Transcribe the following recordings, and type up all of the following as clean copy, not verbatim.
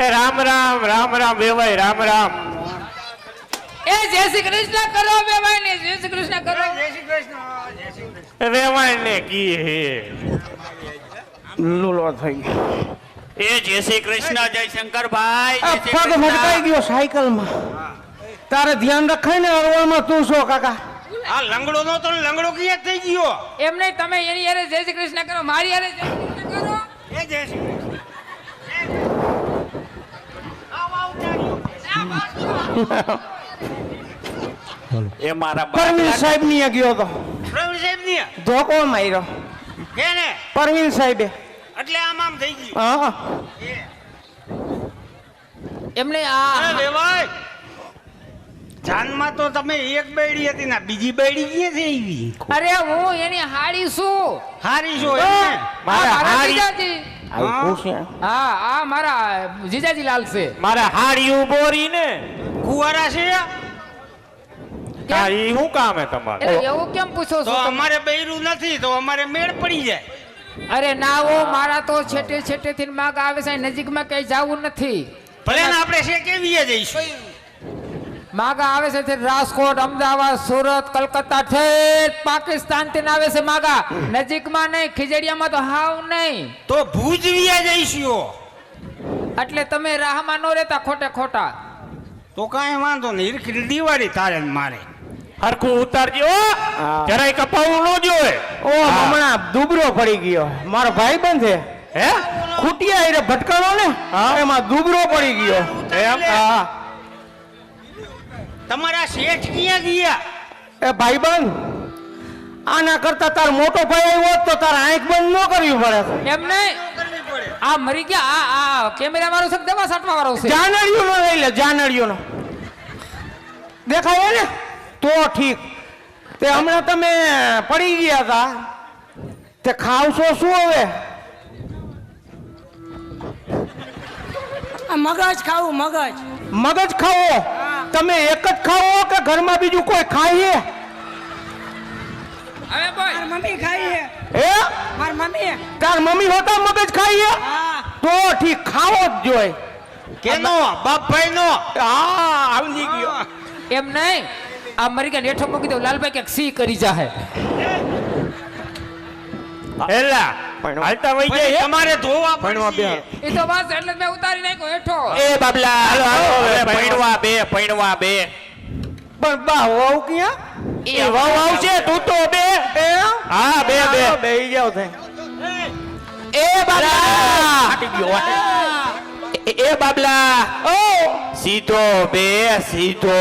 રામ રામ રામ રામ વેવાય રામ રામ એ જય શ્રી કૃષ્ણ કરો વેવાય ને જય શ્રી કૃષ્ણ કરો જય શ્રી કૃષ્ણ જય શ્રી કૃષ્ણ વેવાય ને કી હે લૂલો થઈ ગયો એ જય શ્રી કૃષ્ણ જય શંકર ભાઈ આ પગ મટકાઈ ગયો સાયકલ માં તારે ધ્યાન રખાય ને અરવળમાં તું છો કાકા આ લંગડો નો તો લંગડો ક્યાં થઈ ગયો એમ નહીં તમે એની યારે જય શ્રી કૃષ્ણ કરો મારી યારે જય શ્રી કૃષ્ણ કરો એ જય શ્રી કૃષ્ણ એ મારા પરવીન સાહેબ ની ગયો તો પ્રવીણ સાહેબ ની ધોકો માર્યો કેને પરવીન સાહેબે એટલે આમ થઈ ગયું હા એમને અરે આ વેવાય જાનમાં તો તમે એક બેડી હતી ને બીજી બેડી ક્યાં થઈ ગઈ અરે હું એની હાડી છું હારી છો એમને આ મારા હાડી- જીજાજી આવી ખુશ હા આ મારા જીજાજી લાલ છે મારા હાડી બોરી ને કુવારા છે હા ઈ શું કામ હે તમારે એટલે એવું કેમ પૂછો તો છો તમે? અમારે બૈરું નથી તો અમારે મેળ પડી જાય અરે ના હો મારા તો છેટે છેટે થી માગ આવે છે નજીકમાં કઈ જવું નથી ભલે ને આપણે છે કેવીએ જઈશું માગા આવે છે તે રાજકોટ અમદાવાદ સુરત કલકત્તા ઠેઠ પાકિસ્તાન થી આવે છે માગા નજીકમાં નહીં ખીજડીયામાં તો હાવ નહીં તો ભુજ વિયા જઈશું એટલે તમે રાહમાં નો રહેતા ખોટે ખોટા તો કાંઈ વાંધો નહીં ઈરખી દિવાળી તારે ને મારે હરખું ઉતારજો હા. જરાય કપાવું ન જોવે ઓ હમણાં દુબરો પડી ગયો મારો ભાઈ બંધ છે હે ખૂટિયા એ ભટકાણો ને એમાં દુબરો પડી ગયો એમ હા તમારા શેઠ ક્યાં ગયા એ ભાઈ બંધ આના કરતા તાર મોટો ભાઈ આવ્યો હોત તો તાર આંખ બંધ ન કરવી પડે એમ નહીં આ મરી ગયા આ કેમેરા વાળો છે કે દવા છાંટવા વાળો છે જાનડિયો નો લઈ લે જાનડિયો નો દેખાય ને તો ઠીક તે હમણાં તમે પડી ગયા હતા તે ખાવશો શું હવે મગજ ખાવું મગજ મગજ ખાવો તમે એક જ ખાવો કે ઘરમાં બીજું કોઈ ખાઈએ હવે બોલ મમ્મી ખાઈએ હે મારી મમ્મી તાર મમ્મી હોતા મગજ ખાઈએ હા તો ઠીક ખાવો જ જોઈએ કેનો બાપભાઈ નો હા આવી ગયો એમ નહીં આ મરી ગયા નેઠો મૂકી દો લાલભાઈ ક્યાંક સી કરી જાહે હેલા હાલતા વઈ જાય તમારે ધોવા ભણવા બે પડશે એ તો બસ એટલે મેં ઉતારી નાખ્યો હેઠો એ બાબલા હાલો, હાલો, હવે પૈણવા બે પૈણવા બે પણ બા હોવ ક્યાં એ વાવ આવશે તું તો બે હા બે બે બેહી જાવ થઈ એ બાબલા એ બાબલા ઓ સીધો બે સીધો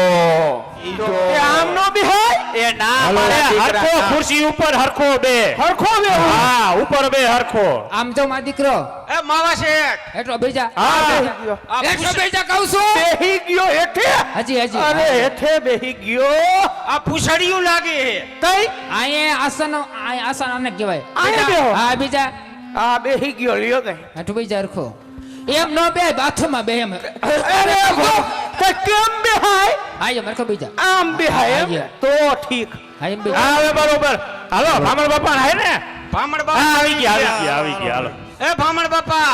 એ આમ નો બેહાય એ ના હાલો, મારે હરખો ખુરશી ઉપર હરખો બે હરખો બે હા ઉપર બે હરખો આમ જો માં દીકરો એ માવા શેઠ હેઠો બેજા હા હેઠો બેજા કહું છું બેહી ગયો હેઠે હજી હજી અરે હેઠે બેહી ગયો આ પૂછડિયું લાગે કઈ આયે આસન આને કહેવાય આયે બેહો. હા બીજા આ બેહી ગયો લ્યો તે હેઠો બેજા રખો એમ નો બે બાથરૂમમાં બે એમ અરે તે કેમ બેહાય આયે મરખો બેજા આમ બેહાય એમ આયે. તો ઠીક હા એમ બેજા હા હવે બરોબર હાલો ભામણ બાપા હે ને ભામણ હા બાપા આવી ગયા આવી ગયા હાલો એ ભામણ બાપા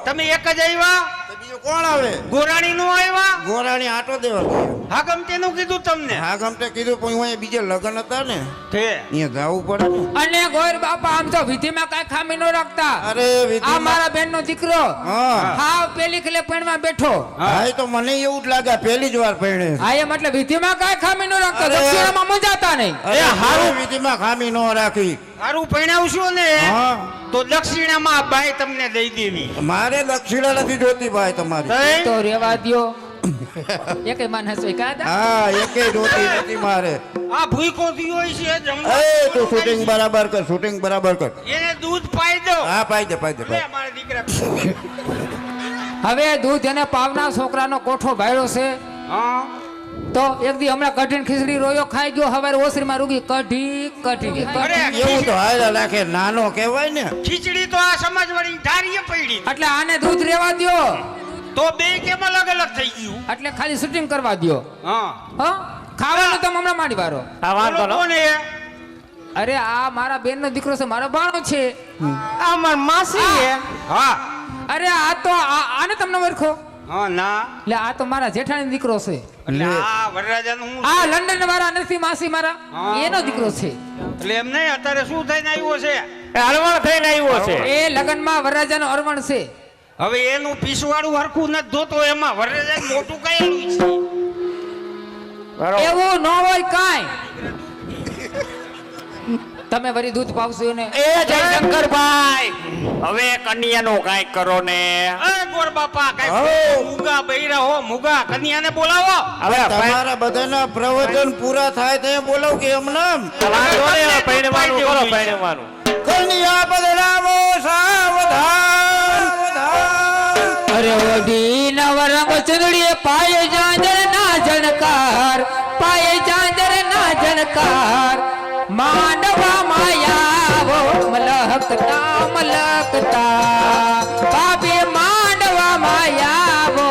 તમે એક જ આવ્યા બીજું કોણ આવે ગોરાણી નું આવ્યા ગોરાણી આટો દેવા ગયો હા ગમતેનું કીધું તમને હા ગમતે કીધું પણ હું અહીંયા બીજે લગ્ન હતા ને તે અહીંયા જવું પડે ને અને ગોર બાપા આમ તો વિધિમાં કઈ ખામી નો રાખતા અરે આ વિધિમાં મારા બેન નો દીકરો હા હાવ પેલી ખલે પૈણમાં બેઠો હા એ તો મને એવું જ લાગે પહેલી જ વાર પરણે છે. આ એમ એટલે વિધિમાં કાંઈ ખામી ન રાખતો અરે. દક્ષિણામાં મૂંઝાતા નહીં અરે હારું વિધિમાં ખામી ન રાખી સારું પરણાવશો ને હા તો દક્ષિણામાં બાઈ તમને દઈ દેવી મારે દક્ષિણા નથી જોતી ભાઈ તમારી તઈ? તો રેવા દ્યો એકે માન હસવે કાદા હા એકે જોતી નથી મારે આ ભૂકો થયો છે જમવા એ તું શૂટિંગ બરાબર કર શૂટિંગ બરાબર કર એને દૂધ પાઈ દો હા પાઈ દે પાઈ દે લે પાઈ દે. મારા દીકરા હવે દૂધ એને પાવના છોકરાનો કોઠો ભાયરો છે હા તો એક દી હમણાં કઢીને ખીચડી રોયો ખાઈ ગયો હવે ઓસરીમાં રૂગી કઢી કઢી અરે એવું તો હાયલા લાખે નાનો કહેવાય ને ખીચડી તો આ સમાજવાળી ધારીએ પડી એટલે આને દૂધ રેવા દ્યો તો બે કેમ અલગ અલગ થઈ ગયું એટલે ખાલી શૂટિંગ કરવા દ્યો હા હ ખાવાનું તો હમણાં માંડી વારો આ વાંધો બોલો કોણ એ? અરે આ મારા બેનનો દીકરો છે મારો ભાણો છે આ માર માસી હે હા અરે આ તો આને તમને ઓળખો હા ના એટલે આ તો મારા જેઠાણી દીકરો છે એટલે આ વરરાજાનું હું આ લંડન વાળા નથી માસી મારા હા. એનો દીકરો છે એટલે એમ નહીં અત્યારે શું થઈને આવ્યો છે હળવળ થઈને આવ્યો છે એ લગનમાં વરરાજાનો અરવણ છે હવે એનું પીસવાળું હરખું નથી ધોતો એમાં વરરાજા મોટું કયેલું છે બરોબર એવું ન હોય કાંઈ તમે વરી દૂધ પાવશો એને એ જયશંકરભાઈ હવે કન્યાનું કાંઈક કરો ને એ ગોર બાપા કઈ હો. મુગા બૈરા હો મુગા કન્યાને બોલાવો હવે તમારા બધાના પ્રવચન પૂરા થાય તે બોલાવ કે એમ નામ વાંધો નહીં, હવે પરણવાનું કરો પરણવાનું કન્યા બદલાવો સાવધાન અરે ઓઢી નવરંગ ચંદડીએ પાય જાંજર ના જણકાર પાય જાંજર ના જણકાર માંડવા માયાવો મલકતા મલકતા બાબે માંડવા માયાવો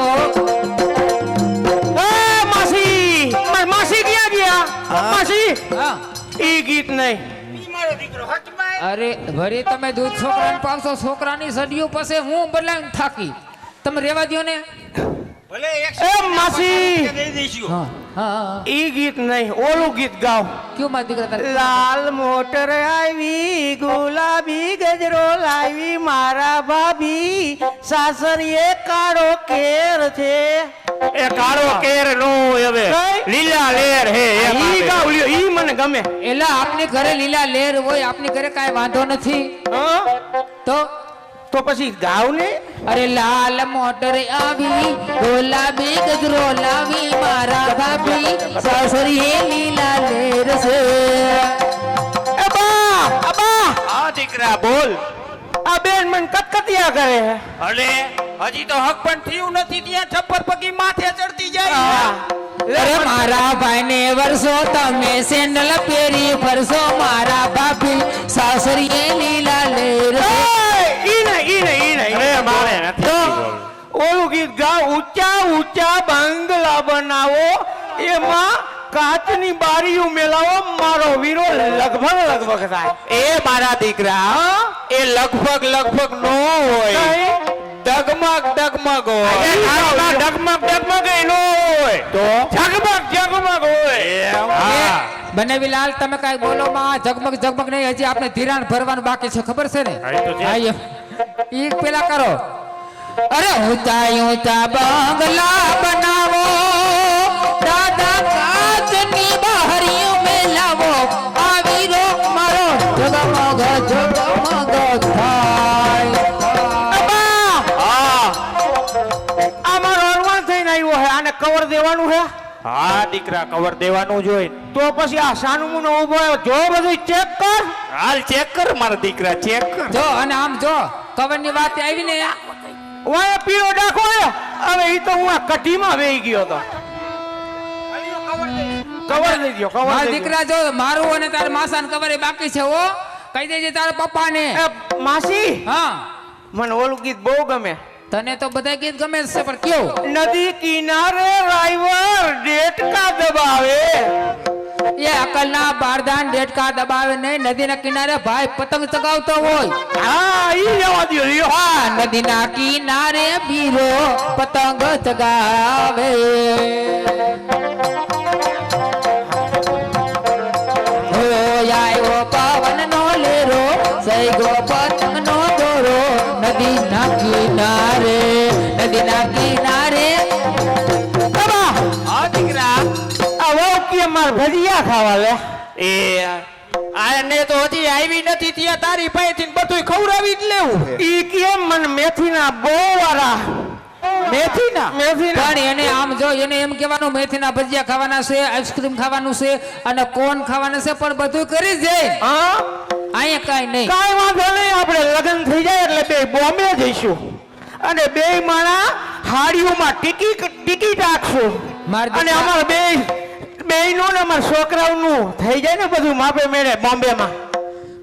એ માસી માર માસી ક્યાં ગયા માસી હા. ઈ ગીત નહીં ઈ મારો દીકરો હચમાય અરે વરી તમે દૂધ છોકરાને પાવશો છોકરાની સડિયું પાસે હું બદલાવીને થાકી તમે રેવા દ્યો ને ભલે એ માસી! દઈ દઈશું હા હા ઈ ગીત નહીં ઓલું ગીત ગાવ કયું મારા દીકરા તારે લાલ મોટર આવી ગુલાબી ગજરો લાવી મારા ભાભી સાસરીએ કાળો કેર છે એ કાળો કેર નો હોય હવે કઈ? લીલા લેર હે એમ ઈ આવે. ગાવ લ્યો ઈ મને ગમે એલા આપની ઘરે લીલા લેર હોય આપની ઘરે કાંઈ વાંધો નથી હં? તો પછી ગાવ ને અરે લાલ મોટર આવી ગુલાબી ગજરો લાવી મારા ભાભી સાસરીએ લીલા લેર છે એ બા અબા હા દીકરા બોલ આ બેન મને કટકટિયા કરે છે અરે હજી તો હક પણ થયું નથી ત્યાં છપ્પર પગી માથે ચડતી જાય અરે મારા ભાઈને વર્ષો તમે સેન્ડલ પહેરી ફરશો મારા ભાભી સાસરીએ લીલા લેર છે ઈ નહીં અરે મારે નથી બોલવું. ઓલું ગીત ગાવ ઊંચા ઊંચા બંગલા બનાવો એમાં કાચની બારીઓ મેલાવો મારો વીરો લગભગ થાય એ મારા દીકરા હા? એ લગભગ નો હોય કઈ? ડગમગ હોય આ ડગમગ ડગમગ એ નો હોય તો ઝગમગ હોય હા બનેવી લાલ તમે કાંઈ બોલો માં જગમગ જગમગ નહીં હજી આપણે ધિરાણ ભરવાનું બાકી છે ખબર છે ને હા, એ તો છે. હા, એમ. ઈ પેલા કરો અરે ઊંચા ઊંચા બંગલા બનાવો દાદા કાચની બારીઓ મેલાવો આવી રો મારો જગમગ જગમગ થાય હા આ મારો અરવાન થઈને આવ્યો છે આને કવર દેવાનું છે હા દીકરા કવર દેવાનું જોઈ તો પછી આ સાનુમુનો ઉભો જો બધું ચેક કર હાલ ચેક કર મારા દીકરા ચેક કર જો અને આમ જો કવરની વાત આવી ને ઓય પીળો ડાકો હવે ઈ તો હું આ કઢીમાં વેઈ ગયો તો કવર દઈ દ્યો કવર મારા દઈ દ્યો. દીકરા જો મારું અને તારા માસાને કવર એ બાકી છે ઓ કહી દેજે તારા પપ્પાને એ માસી હા મને ઓલું ગીત બહુ ગમે તને તો બધા ગીત ગમે જ છે પણ કેવું નદી કિનારે ડ્રાઈવર ડેટકા દબાવે એ અકલના બારદાન ડેટકા દબાવે નહીં નદીના કિનારે ભાઈ પતંગ ચગાવતો હોય હા ઈ જવા દ્યો લ્યો હા નદીના કિનારે બીરો પતંગ ચગાવે આવ્યો પવન નો લેરો સૈગો પતંગ નો દોરો નદીના કિનારે નદી નદીના કિનારે બાબા હા દીકરા આ વહુ કે માર ભજીયા ખાવા લે એ આને તો હજી આવી નથી ત્યાં તારી પાસેથી બધું ખવડાવી જ લેવું છે. ઈ કેમ મને મેથીના બહુ વાળા મેથીના મેથીના પણ એને આમ જો એને એમ કહેવાનું મેથીના ભજીયા ખાવાના છે આઈસ્ક્રીમ ખાવાનું છે અને કોન ખાવાના છે પણ બધું કરી જ જાય હા અહીંયા કાંઈ નહીં કાંઈ વાંધો નહીં આપણે લગ્ન થઈ જાય એટલે બે બોમ્બે જઈશું અને બે માણા હાડીઓમાં ટિકિટ રાખશું માર અને દીકરા- અમાર બેયનું ને અમારા છોકરાઓનું થઈ જાય ને બધું માપે મેળે બોમ્બેમાં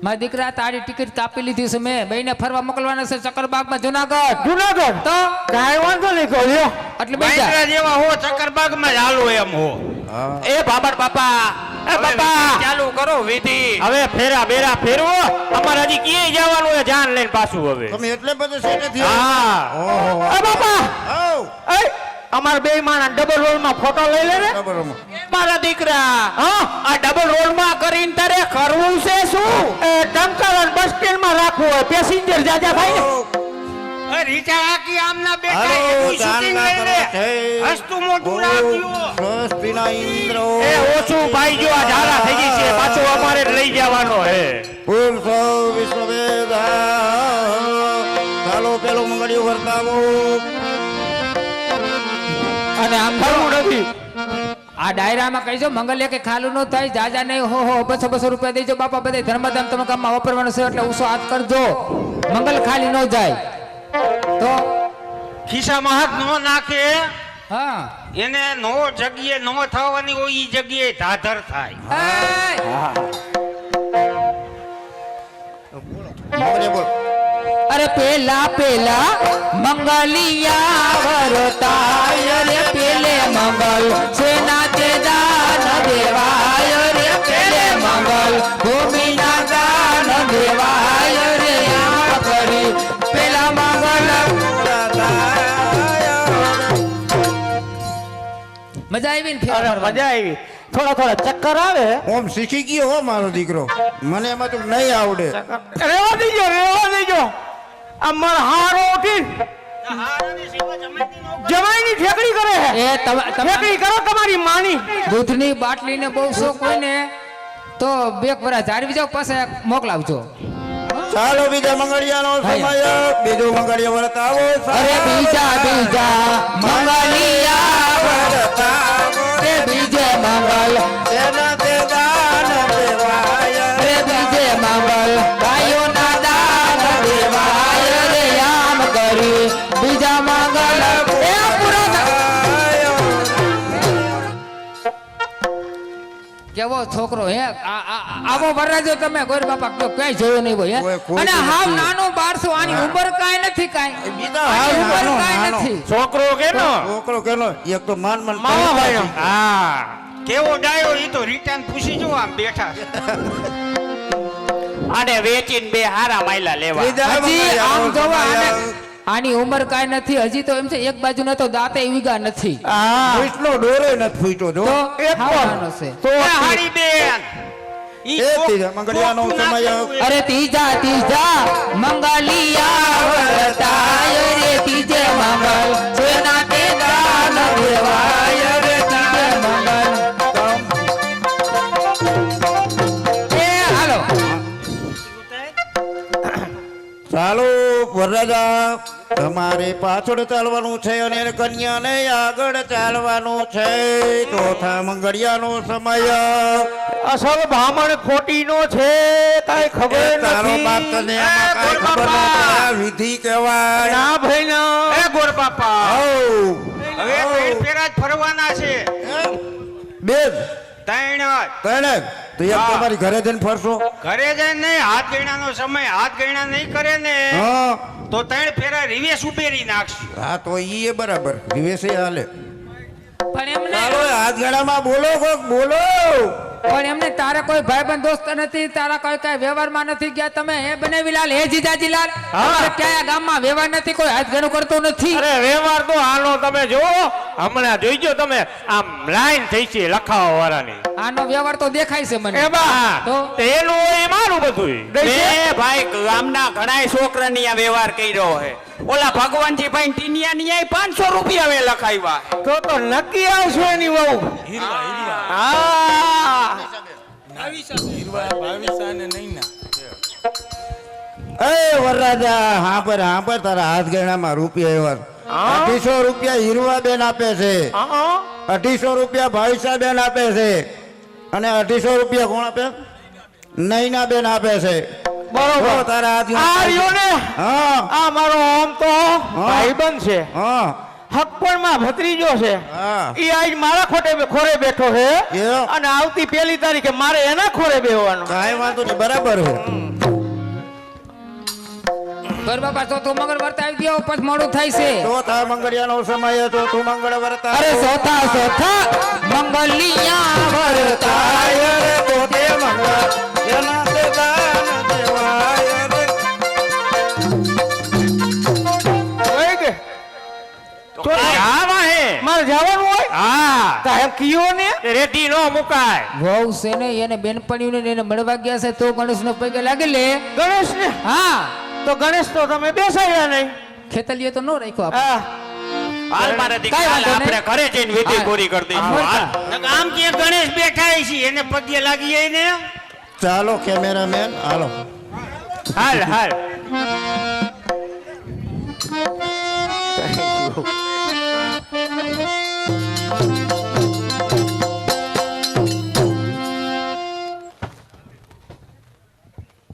મારા દીકરા તારી ટિકિટ કાપી લીધી છે મેં બેયને ફરવા મોકલવાના છે ચક્કરબાગમાં જુનાગઢ જુનાગઢ તો કાંઈ વાંધો નહીં કહો લ્યો એટલે બેજા વાંદરા જેવા હો ચક્કરબાગમાં જ હાલો એમ હો. એ બાબા બાપા એ બાપા ચાલુ કરો વિધિ હવે ફેરા બેરા ફેરવો અમારે હજી ક્યાંય જવાનું છે જાન લઈને પાછું હવે તમે એટલે બધે સેટે થયા હા ઓહો એ બાપા આવ એ અમાર બે માણા ડબલ રોલમાં ફોટો લઈ લે ને બરાબર મારા દીકરા હા આ ડબલ રોડમાં કરીને તારે કરવું છે શું એ ટંકારા બસ સ્ટેન્ડમાં રાખવું હોય પેસેન્જર જાજા થાય ને રીટા આકી આમના બેટા હાલો એવું ચાલ shooting ના લઈ લે. કરો છે હસતું મોઢું રાખ્યું. સ્વસ્તિના ઇન્દ્રો એ ઓછું ભાઈ જો આ ઝાલા થઈ ગઈ છે પાછો અમારે જ લઈ જવાનો હે પુરુષો વિશ્વવેદા ચાલો પેલો મંગળિયો વર્તાવો અને આમ ખરું નથી આ ડાયરામાં કહીજો મંગલ્ય કે ખાલું ન થાય જાજા નહીં હો 200 રૂપિયા દેજો બાપા બધે ધર્મધામ તમે કામમાં વાપરવાનું છે એટલે ઉસો હાથ કરજો મંગલ ખાલી ન જાય તો ખિસ્સામાં હાથ નો નાખે હા એને નો જગ્યાએ નો થવાની હોય ઈ જગ્યાએ ધાધર થાય. એય! મંગળિયો બોલ અરે પેલા પેલા મંગલિયા વરતાય રે પેલે મંગલ સેના તે દાન દેવાય રે પેલે મંગલ ભૂમિના દાન દેવાય રે આ કરી પેલા મંગલ મજા આવી ને અરે ફેર મજા આવી થોડા ચક્કર આવે ઓમ શીખી ગયો હો મારો દીકરો મને એમાં તો નહીં આવડે રેવા દેજો અમાર હારો ઉઠી જમાઈની ઠેકડી કરે છે એ તમે ઠેકડી કરો તમારી માની દૂધની બાટલીને બહુ શોખ હોય ને તો બે વરા જાળવી જાવ પાસે મોકલાવજો ચાલો બીજા મંગળિયાનો સમય બીજો મંગળિયો વર્તાવો અરે બીજા મંગલિયા રે બીજે મંગલ તેના તે દાન દેવાય રે બીજે મંગલ ગાયોના દાન દેવાય રે આમ કરી બીજા મંગલ એ પૂરા કેવો છોકરો હે આવો વરરાજો તમે ગોર બાપા કયો ક્યાંય જોયો નહીં હોય ઓય, હે કોઈ અને નથી હાવ જોયું. નાનો 1200 આની ઉંમર કાંઈ નથી કાંઈ બીજા આની હાવ ઉંમર નાનો, કાંઈ નાનો. નથી છોકરો કેનો છોકરો કેનો એક તો માન મામા ભાઈનો. હા કેવો ડાયો ઈ તો રિટર્ન પૂછી જો આમ બેઠા છે. આને વેચીને બે હારા માયલા લેવા હજી આમ જોવા આની ઉંમર કાંઈ નથી હજી તો એમ છે એક બાજુનો તો દાંતે વીગા નથી હા ફૂટલો ડોરે નથી ફૂટ્યો જો તો એક હાવ પણ. નાનો છે તો એ હારી બેન ઈ એ કોક- ત્રીજા મંગળિયાનો કોકનું સમય નાખેલું અરે ત્રીજા મંગલિયા વરતાય રે ત્રીજે મંગલ સેના તે દાન દેવાય રે ત્રીજે મંગલ એ હાલો ચાલો વરરાજા તમારે પાછળ ચાલવાનું છે અને કન્યાને આગળ ચાલવાનું છે ચોથા મંગળિયાનો સમય અસલ બ્રાહ્મણ ખોટીનો છે કાંઈ ખબર તારો બાપ નથી તને આમાં કાંઈ ખબર નથી આ વિધિ કહેવાય ના ભાઈ એ ગોર બાપા હઉ. હવે ત્રણ ફેરા જ ફરવાના છે બેન ત્રણ જ. તને તો એક હા. તમારી ઘરે જઈને ફરશો ઘરે જઈને નહીં હાથ ગયણાનો સમય હાથ ગયણા નહીં કરે ને હા તો ત્રણ ફેરા રિવેશ ઉભેરી નાખશું. હા તો ઈ એ બરાબર વિવેશે હાલે પણ એમને ચાલો હાથ ગળામાં બોલો કોક બોલો પણ એમને તારા કોઈ ભાઈબંધ દોસ્ત નથી તારા કોઈ કઈ વ્યવહારમાં નથી ગયા તમે હે બનાવીલાલ હે જીજાજીલાલ તમારે ક્યાં ગામમાં વ્યવહાર નથી કોઈ હાથ ઘણું કરતો નથી અરે વ્યવહાર તો હાલો તમે જુઓ હમણાં જોઈજો તમે આમ લાઈન થઈ છે લખાવા વાળાની આનો વ્યવહાર તો દેખાય છે મને એમાં તો એનું એ મારું બધું બે ભાઈ ગામના ઘણાય છોકરાની આ વ્યવહાર કર્યો છે ઓલા ભગવાનજી ભાઈ ટીનિયા ની 500 રૂપિયા વે લખાવ્યા. તો નક્કી આવશે એની વહુ. હા એ વરરાજા હા પર તારા હાથ ગણામાં રૂપિયા એવા 250 રૂપિયા હીરવા બેન આપે છે, 250 રૂપિયા ભાવિસા બેન આપે છે, અને 250 રૂપિયા કોણ આપે? નૈના બેન આપે છે. બરોબર. જો તારા હાથ આ રહ્યો ને, હા આ મારો આમ તો ભાઈબંધ છે, હા હકપણમાં ભત્રીજો છે. હા. ઈ આજ મારા ખોરે બેઠો છે એવો? અને આવતી 1 તારીખે મારે એના ખોરે બેહવાનું. કાંઈ વાંધો નહીં, બરાબર છે. ઘર બાપા તો તું મંગળ વર્તા આવી ગયો પછી મોડું થાય છે. ચોથા મંગળિયાનો સમય તો તું મંગળ વર્તા. અરે ચોથા મંગલિયા વર્તા રે પોતે મંગળ એના તે દાન દેવાય રે. હોય કે? તો આવા હે મારે જવાનું હોય હા તો એમ કીયો ને. રેડી નો મુકાય. વહુ છે ને એને બેનપણીઓને ને એને મળવા ગયા છે તો ગણેશનો પગે લાગી લે. ગણેશ ને? હા તો ગણેશ તો તમે બેસાડ્યા નહીં. ખેતલીએ તો ન રાખ્યો આપણે. હા હાલ મારે દીકરા કાંઈ વાંધો આપણે નહીં. ઘરે જઈને વિધિ હા. પૂરી કરી દઈશું. હાલ. આમ કે ગણેશ બેઠા છે એને પગે લાગી જાય ને. ચાલો કેમેરામેન હાલો. હાલ હાલ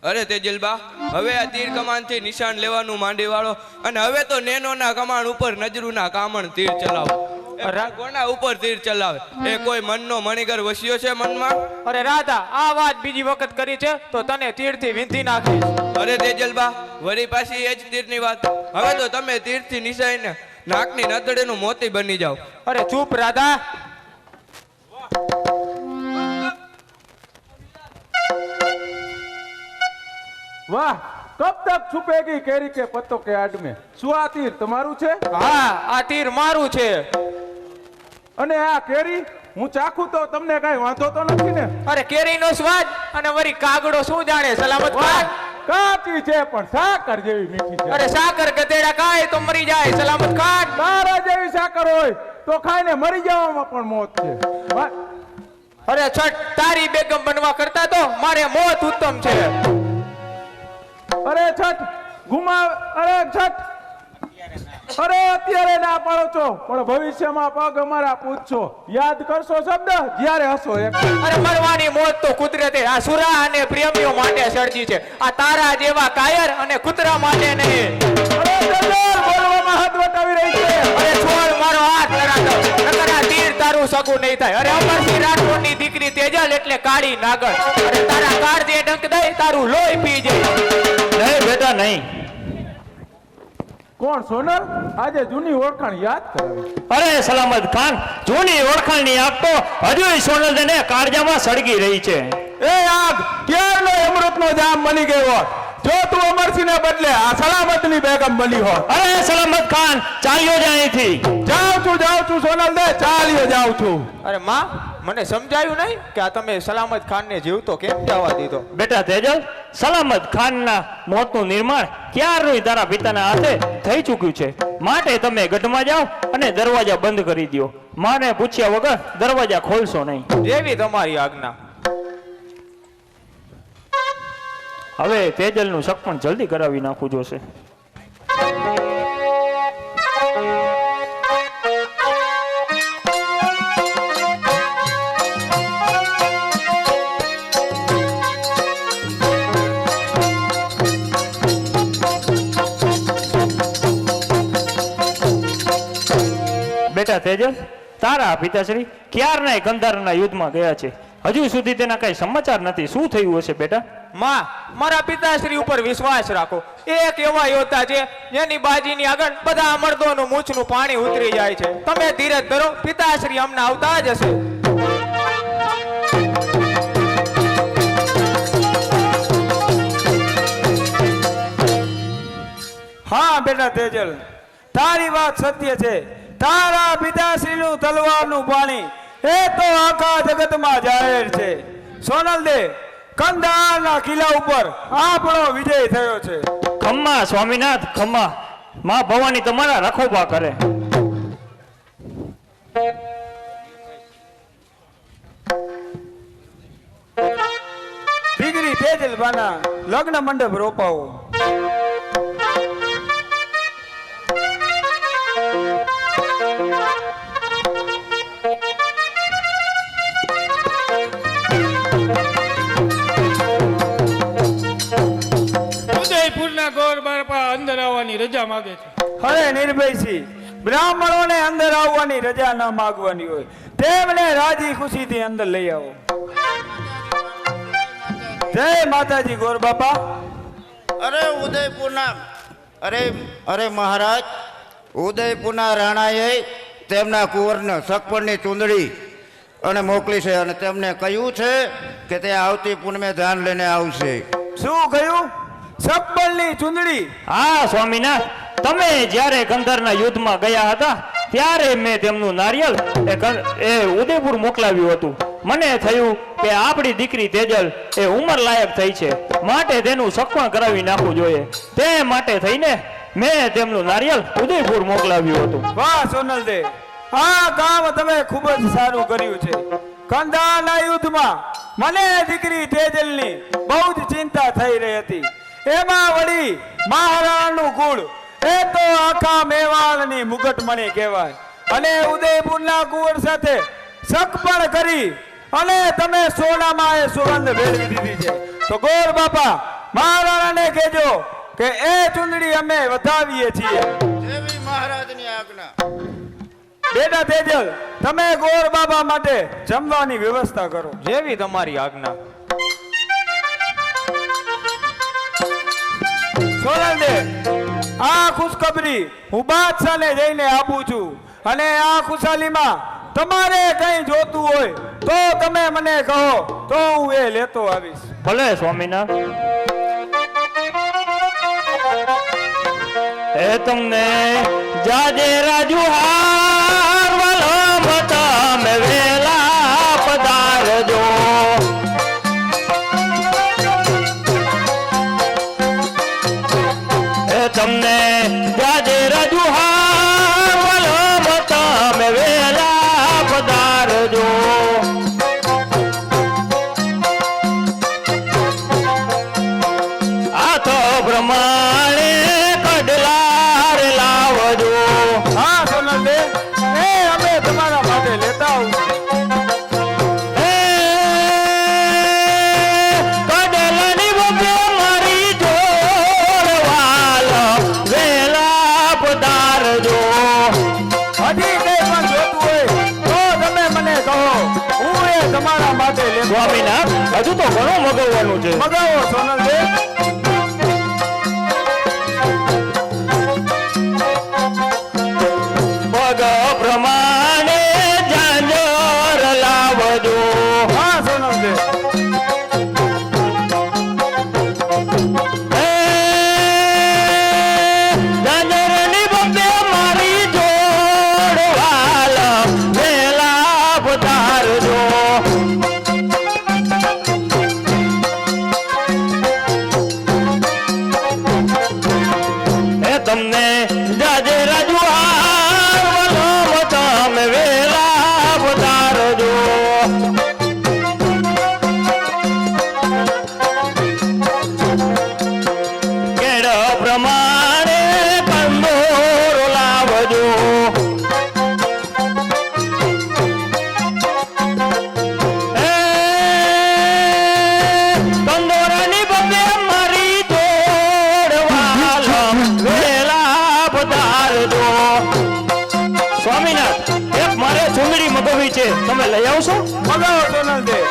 અરે તેજલબા, હવે આ તીર કમાન થી નિશાન લેવાનું માંડી વાળો, અને હવે તો નેનોના કમાણ ઉપર નજરુના કામણ તીર ચલાવો. કોના ઉપર તીર ચલાવે? એ કોઈ મનનો મણિગર વસ્યો છે મનમાં? અરે રાધા, આ વાત બીજી વખત કરી છે તો તને તીરથી વીંધી નાખીશ. અરે તેજલબા, વળી પાછી એ જ તીરની વાત. હવે તો તમે તીરથી નિશાઈને નાકની નતડેનું મોતી બની જાઓ. અરે ચૂપ રાધા. વાહ, કબ તક છુપેગી કેરી के पत्तों के आड़ में? શું આ તીર તમારું છે? હા, આ તીર મારું છે. અને આ કેરી હું ચાખું તો તમને કઈ વાંધો તો નથી ને? અરે કેરીનો સ્વાદ અને વળી કાગડો શું જાણે? સલામત વાહ, ખાન. કાચી છે પણ સાકર જેવી મીઠી છે. અરે સાકર ગધેડા ખાય તો મરી જાય. સલામત ખાન. તારા જેવી સાકર હોય તો ખાઈને મરી જવામાં પણ મોત છે. વાહ, અરે છઠ, તારી બેગમ બનવા કરતા તો મારે મોત ઉત્તમ છે. અરે છઠ ગુમાવ, અરે છઠ, અરે અત્યારે ના પાડો છો પણ ભવિષ્યમાં પગ અમારા પૂછશો. યાદ કરશો શબ્દ જ્યારે હશો એક. અરે મરવાની મોત તો કુદરતે આ સુરા અને પ્રેમીઓ માટે સર્જી છે. આ તારા જેવા કાયર અને કૂતરા માટે નહીં. અરે જજર, બોલવામાં હાથ વટાવી રહી છે. અરે છોડ મારો હાથ લડાતો, નકર આ તીર તારું સગું નહીં થાય. અરે અમરસિંહ રાઠોડની દીકરી તેજલ એટલે કાળી નાગર. અરે તારા કાળજે ડંક દઈ તારું લોહી પી જાય. નહીં બેટા નહીં. કોણ સોનલ? આજે જૂની ઓળખાણ યાદ કરાવી. અરે સલામત ખાન, જૂની ઓળખાણની આગ તો હજુ સોનલને કાળજામાં સળગી રહી છે. એ આગ ક્યારનો અમૃતનો જામ બની ગયો. જો તું અમરસિંહને બદલે આ સલામતની બેગમ બની હોત. અરે સલામત ખાન, ચાલ્યો જાય અહીંથી. જાઉં છું સોનલ દે, ચાલ્યો જાઉં છું. અરે માં, મને સમજાયું નહીં કે આ તમે સલામત ખાનને જીવતો કેમ જવા દીધો? બેટા તેજલ, સલામત ખાનના મોતનું નિર્માણ ક્યારનું તારા પિતાના હાથે થઈ ચૂક્યું છે. માટે તમે ગઢમાં જાઓ અને દરવાજા બંધ કરી દો. માને પૂછ્યા વગર દરવાજા ખોલશો નહીં. જેવી તમારી આજ્ઞા. હવે તેજલનું શક પણ જલ્દી કરાવી નાખવું જોશે. બેટા તેજલ, તારા પિતાશ્રી ક્યારના ગંધારના યુદ્ધમાં ગયા છે. હજુ સુધી તેના કઈ સમાચાર નથી. શું થયું હશે બેટા? માં, મારા પિતાશ્રી ઉપર વિશ્વાસ રાખો. એક એવા યોદ્ધા છે જેની બાજીની આગળ બધા મર્દોનું મૂછનું પાણી ઉતરી જાય છે. તમે ધીરજ ધરો, પિતાશ્રી હમણાં આવતા જ હશે. હા બેટા તેજલ, તારી વાત સત્ય છે. તારા પિતાશ્રીનું તલવારનું પાણી એ તો આખા જગતમાં જાહેર છે. સોનલ દે, કંધારના કિલ્લા ઉપર આપણો વિજય થયો છે. ખમ્મા સ્વામિનાથ ખમ્મા. માં ભવાની તમારા રખોપા કરે. દીકરી તેજલ બાના લગ્ન મંડપ રોપાવો. ઉદયપુરના ગોર બાપા અંદર આવવાની રજા માંગે છે. અરે નિર્ભયસિંહ, બ્રાહ્મણોને અંદર આવવાની રજા ન માગવાની હોય, તેમને રાજી ખુશીથી અંદર લઈ આવો. જય માતાજી ગોર બાપા. અરે ઉદયપુરના અરે મહારાજ, ઉદયપુરના રાણાએ તેમના કુંવરને સગપણની ચૂંદડી અને મોકલી છે અને તેમને કહ્યું છે કે તે આવતી પૂનમે ધાન લઈને આવશે. શું કહ્યું? સગપણની ચૂંદડી? હા સ્વામીનાથ, તમે જ્યારે કંધરના યુદ્ધમાં ગયા હતા ત્યારે મેં તેમનું નારિયેળ એ ઉદયપુર મોકલાવ્યું હતું. મને થયું કે આપણી દીકરી તેજલ એ ઉંમર લાયક થઈ છે, માટે તેનું સગપણ કરાવી નાખવું જોઈએ. તે માટે થઈને મેં તેમનું નારિયેળ ઉદયપુર મોકલાવ્યું હતું. વાહ સોનલદેવ, આ કામ તમે ખૂબ જ સારું કર્યું છે. કંધારના યુદ્ધમાં મને દીકરી તેજલની બહુ જ ચિંતા થઈ રહી હતી. એમાં વળી મહારાણાનું કુળ એ તો આખા મેવાડની મુગટમણી કહેવાય, અને ઉદયપુરના કુંવર સાથે સગપણ કરી અને તમે સોનામાં એ સુગંધ ભેળવી દીધી છે. તો ગોર બાપા મહારાણાને કહેજો કે એ ચૂંદડી અમે વધાવીએ છીએ. દેવી મહારાજની આજ્ઞા. બેટા તેજલ, તમે ગોર બાબા માટે જમવાની વ્યવસ્થા કરો. જેવી તમારી આજ્ઞા. સોનલદેવ, આ ખુશખબરી હું બાદશાહને જઈને આપું છું, અને આ ખુશાલીમાં તમારે કંઈ જોતું હોય તો તમે મને કહો તો હું એ લેતો આવીશ. ભલે સ્વામીનાથ. એ તમને જાજે રાજુ હાર વલમ તમે વેલા પધારજો. એ તમને જાજે રાજુ હાર વલમ તમે વેલા પધારજો. આ તો પ્રમાણે કડલાર લાવજો. હા સોનલદેવ, એ અમે તમારા માટે લેતા આવું. એ કડલની બબે મારી જોડવાલ વેલા પધારજો. હજી કંઈ પણ જોતું હોય તો તમે મને કહો, હું એ તમારા માટે લેતો આવું. સ્વામીનાથ, હજુ તો ઘણું મગવવાનું છે. મગાવો સોનલદેવ. પગ પ્રમાણે ઝાંઝર લાવજો. હા સોનલદેવ. એ ઝાંઝરની બબે મારી જોડવાલ વેલા પધારજો. એ તમને જાજે રાજુ હાર વલમ તમે વેલા પધારજો. કેળ પ્રમાણે કંદોરો લાવજો. એ કંદોરાની બબે મારી જોડવાલ વેલા પધારજો. સ્વામીનાથ, એક મારે ચૂંદડી મગવવી છે, તમે લઈ આવશો? મગાવો સોનલદેવ.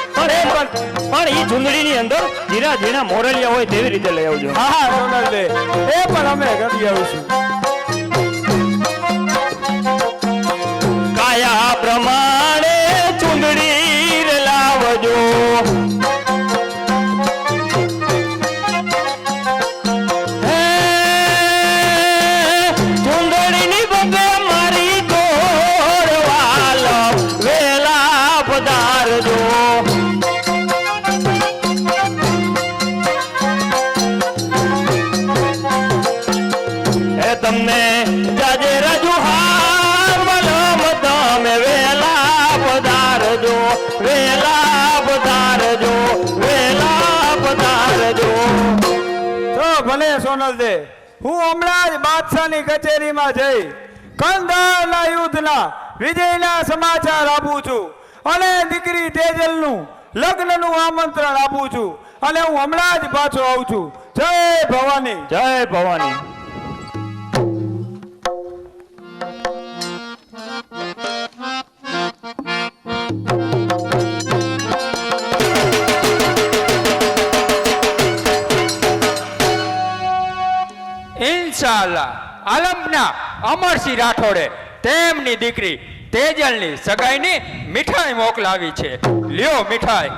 પણ ઈ ચૂંદડીની અંદર ઝીણા ઝીણા મોરલિયા હોય તેવી રીતે લઈ આવજો. હા હા સોનલદેવ, એ પણ અમે કરી આવીશું. કાયા પ્રમાણે ચૂંદડી રે લાવજો. હે ચૂંદડીની બબે મારી જોડવાલ વેલા પધારજો. એ વેલા પધારજો, વેલા પધારજો. તો ભલે સોનલ દે, હું હમણાં જ બાદશાહની કચેરીમાં જઈ કંધારના યુદ્ધના વિજયના સમાચાર આપું છું અને દીકરી તેજલનું લગ્નનું આમંત્રણ આપું છું અને હું હમણાં જ પાછો આવું છું. જય ભવાની. જય ભવાની. ઇન્શાઅલ્લાહ આલમના અમરસિંહ રાઠોડે તેમની દીકરી તેજલની સગાઈની મીઠાઈ મોકલાવી છે. લ્યો મીઠાઈ.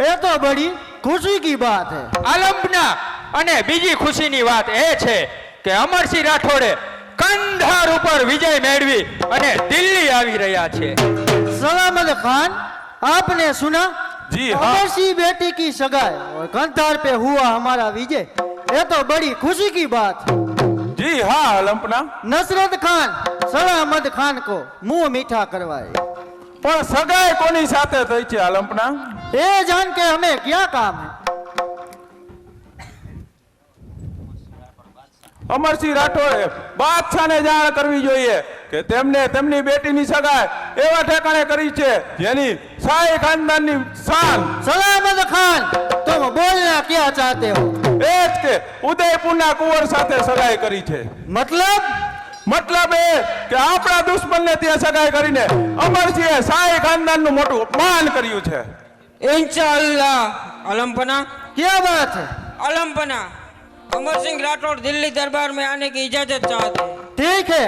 ये तो बड़ी खुशी की बात है. આલમના અને બીજી ખુશીની વાત એ છે કે અમરસિંહ રાઠોડે કંધાર ઉપર વિજય મેળવી અને દિલ્હી આવી રહ્યા છે. सलामत खान, आपने सुना? जी हाँ। अमर सिंह बेटी की सगाई और कंधार पे हुआ हमारा विजय. ये तो बड़ी खुशी की बात है. જી હા લંપના. नसरत खान सलामत खान को मुंह मीठा करवाए. પણ સગાઈ કોની સાથે થઈ છે આ લંપના? ये जान के हमें क्या काम है? અમરસિંહ રાઠોડે બાદશાહને જાણ કરવી જોઈએ કે તેમને તેમની બેટીની સગાઈ એવા ઠેકાણે કરી છે જેની શાહી ખાનદાનની શાન. सलामत खान, तुम बोलना क्या चाहते हो? એ જ કે ઉદયપુરના કુંવર સાથે સગાઈ કરી છે. मतलब મતલબ એ કે આપણા દુશ્મનને ત્યાં સગાઈ કરીને અમરસિંહે શાહી ખાનદાનનું મોટું અપમાન કર્યું છે. इंशाअल्लाह अलमपना क्या बात है? अलमपना अमर सिंह राठौड़ दिल्ली दरबार में आने की इजाजत चाहते हैं. ठीक है,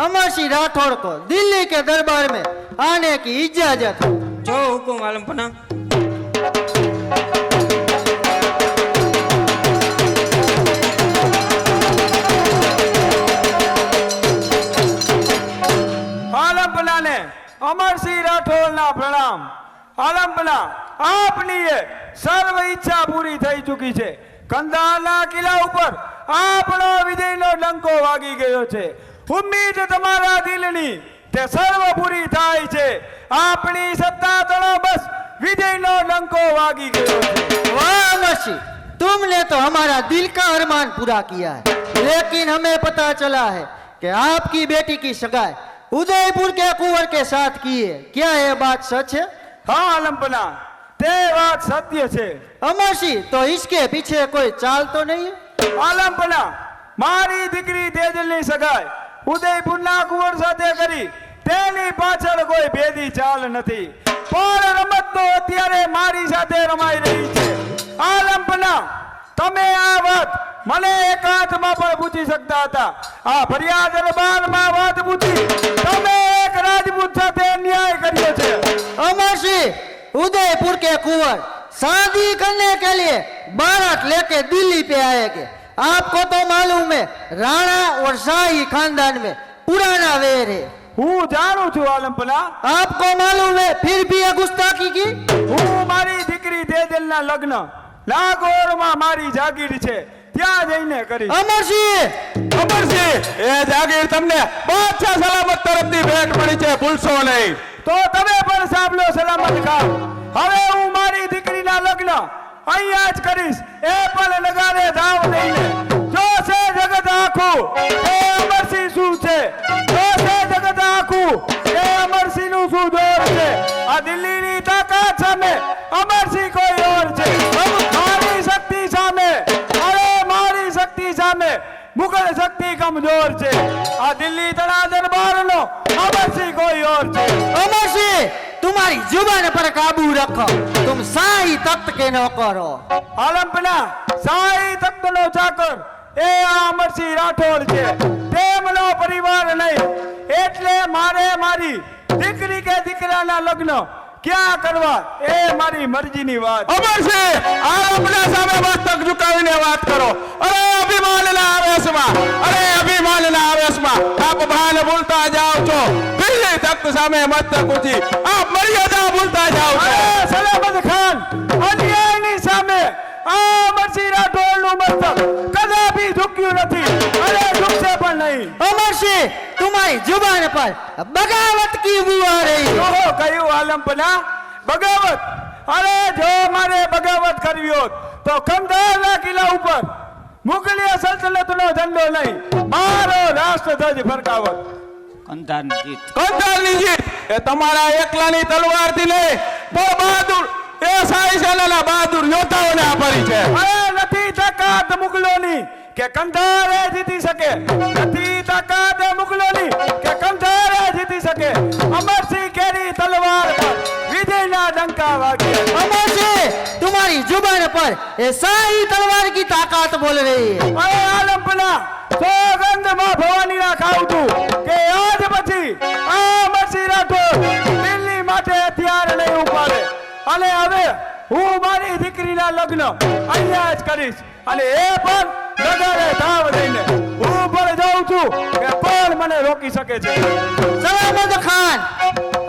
अमर सिंह राठौड़ को दिल्ली के दरबार में आने की इजाजत है. जो हुकुम अलमपना. આલમપનાને અમરસિંહ રાઠોડના પ્રણામ. આલમપના, આપની એ સર્વ ઈચ્છા પૂરી થઈ ચૂકી છે. કંધારના કિલ્લા ઉપર આપણો વિજયનો ડંકો વાગી ગયો છે. ઉમ્મીદ તમારા દિલની તે સર્વ પૂરી થાય છે. આપણી સત્તા તળો બસ વિજયનો ડંકો વાગી ગયો છે. वाह अमर सिंह, तुमने तो हमारा दिल का अरमान पूरा किया है. लेकिन हमें पता चला है कि आपकी बेटी की सगाई उदयपुर के कुंवर के साथ की है. क्या ये बात सच है? હા આલમપના, તે વાત સત્ય છે. अमर सिंह, तो इसके पीछे कोई चाल तो नहीं है? આલમપના, મારી દીકરી તેજલની સગાઈ ઉદયપુરના કુંવર સાથે કરી તેની પાછળ કોઈ ભેદી ચાલ નથી. પણ રમત તો અત્યારે મારી સાથે રમાઈ રહી છે. આલમપના, તમે આ વાત મને એકાંતમાં પણ પૂછી શકતા હતા. આ ફરિયાદ દરબારમાં વાત પૂછી તમે એક રાજપૂત સાથે અન્યાય કર્યો છે. अमर सिंह, उदयपुर के कुंवर शादी करने के लिए बारात लेके दिल्ली पे आएंगे. आपको तो मालूम है राणा और शाही खानदान में पुराना वेर है. હું જાણું છું આલમપના. आपको मालूम है फिर भी ये गुस्ताखी की? હું મારી દીકરી તેજલના લગ્ન લાગોરમાં મારી જાગીર છે ત્યાં જઈને કરીશ. अमर सिंह, અમરસિંહ, એ જાગીર તમને બાદશાહ સલામત તરફથી ભેટ મળી છે, ભૂલશો નહીં. તો તમે પણ સાંભળો સલામત ખાન. હવે હું મારી દીકરીના લગ્ન અહીંયા જ કરીશ. એ પણ નગારે ધાવ દઈને જોશે જગત આખું એ અમરસિંહ શું છે. જોશે જગત આખું એ અમરસિંહનું શું જોર છે. આ દિલ્હીની તાકાત સામે અમરસિંહ કોઈ ઓર છે. મારી શક્તિ સામે, અરે મારી શક્તિ સામે મુગલ શક્તિ કમજોર છે. આ દિલ્હી તળા દરબારનો અમરસિંહ કોઈ ઓર છે. अमर सिंह, तुम्हारी जुबान पर काबू रखो. तुम शाही तख्त के नौकर हो. આલમપના, શાહી તખ્તનો ચાકર એ આ અમરસિંહ રાઠોડ છે, તેમનો પરિવાર નહીં. એટલે મારે મારી દીકરી કે દીકરાના લગ્ન ક્યાં કરવા એ મારી મરજીની વાત. અમરસિંહ, આલમપના સામે મસ્તક ઝુકાવીને વાત કરો. અરે અભિમાનના આવેશમાં, અરે અભિમાનના આવેશમાં આપ ભાન ભૂલતા જાઓ છો. દિલ્હી તખ્ત સામે મસ્તક ઊંચી આપ મર્યાદા ભૂલતા જાઓ છો. સલામત ખાન, અન્યાયની સામે આ અમરસિંહ રાઠોડનું મસ્તક કદાપી ઝૂક્યું નથી અને ઝૂકશે પણ નહીં. अमरसिंह तुम्हारी जुबान पर बगावत की बू आ रही है। ઓહો, કયું આલમપના બગાવત? અરે જો મારે બગાવત કરવી હોત તો કંધારના કિલ્લા ઉપર મુગલિય સલ્તનતનો ઝંડો નહીં, મારો રાષ્ટ્રધ્વજ ફરકાવત. કંધારની જીત. કંધારની જીત એ તમારા એકલાની તલવારથી નહીં, પણ બહાદુર એ શાહી સેનાના બહાદુર યોદ્ધાઓને આભારી છે. અરે નથી તાકાત મુગલોની કે કંધારે જીતી શકે, નથી તાકાત મુગલોની કે કંધારે જીતી શકે. અમરસિંહ કેરી તલવાર પર વિજયના ડંકા વાગ્યા. अमरसिंह तुम्हारी जुबान पर ये शाही तलवार की ताकत बोल रही है। અરે આલમપના સોગંદ માં ભવાનીના ખાઉં છું કે આજ પછી આ અમરસિંહ રાઠોડ દિલ્હી માટે હથિયાર નહીં ઉપાડે અને હવે હું મારી દીકરીના લગ્ન અહીંયા જ કરીશ અને એ પણ નગરે ધાવ દઈને. હું પણ જાઉં છું કે કોણ મને રોકી શકે છે. सलामत खान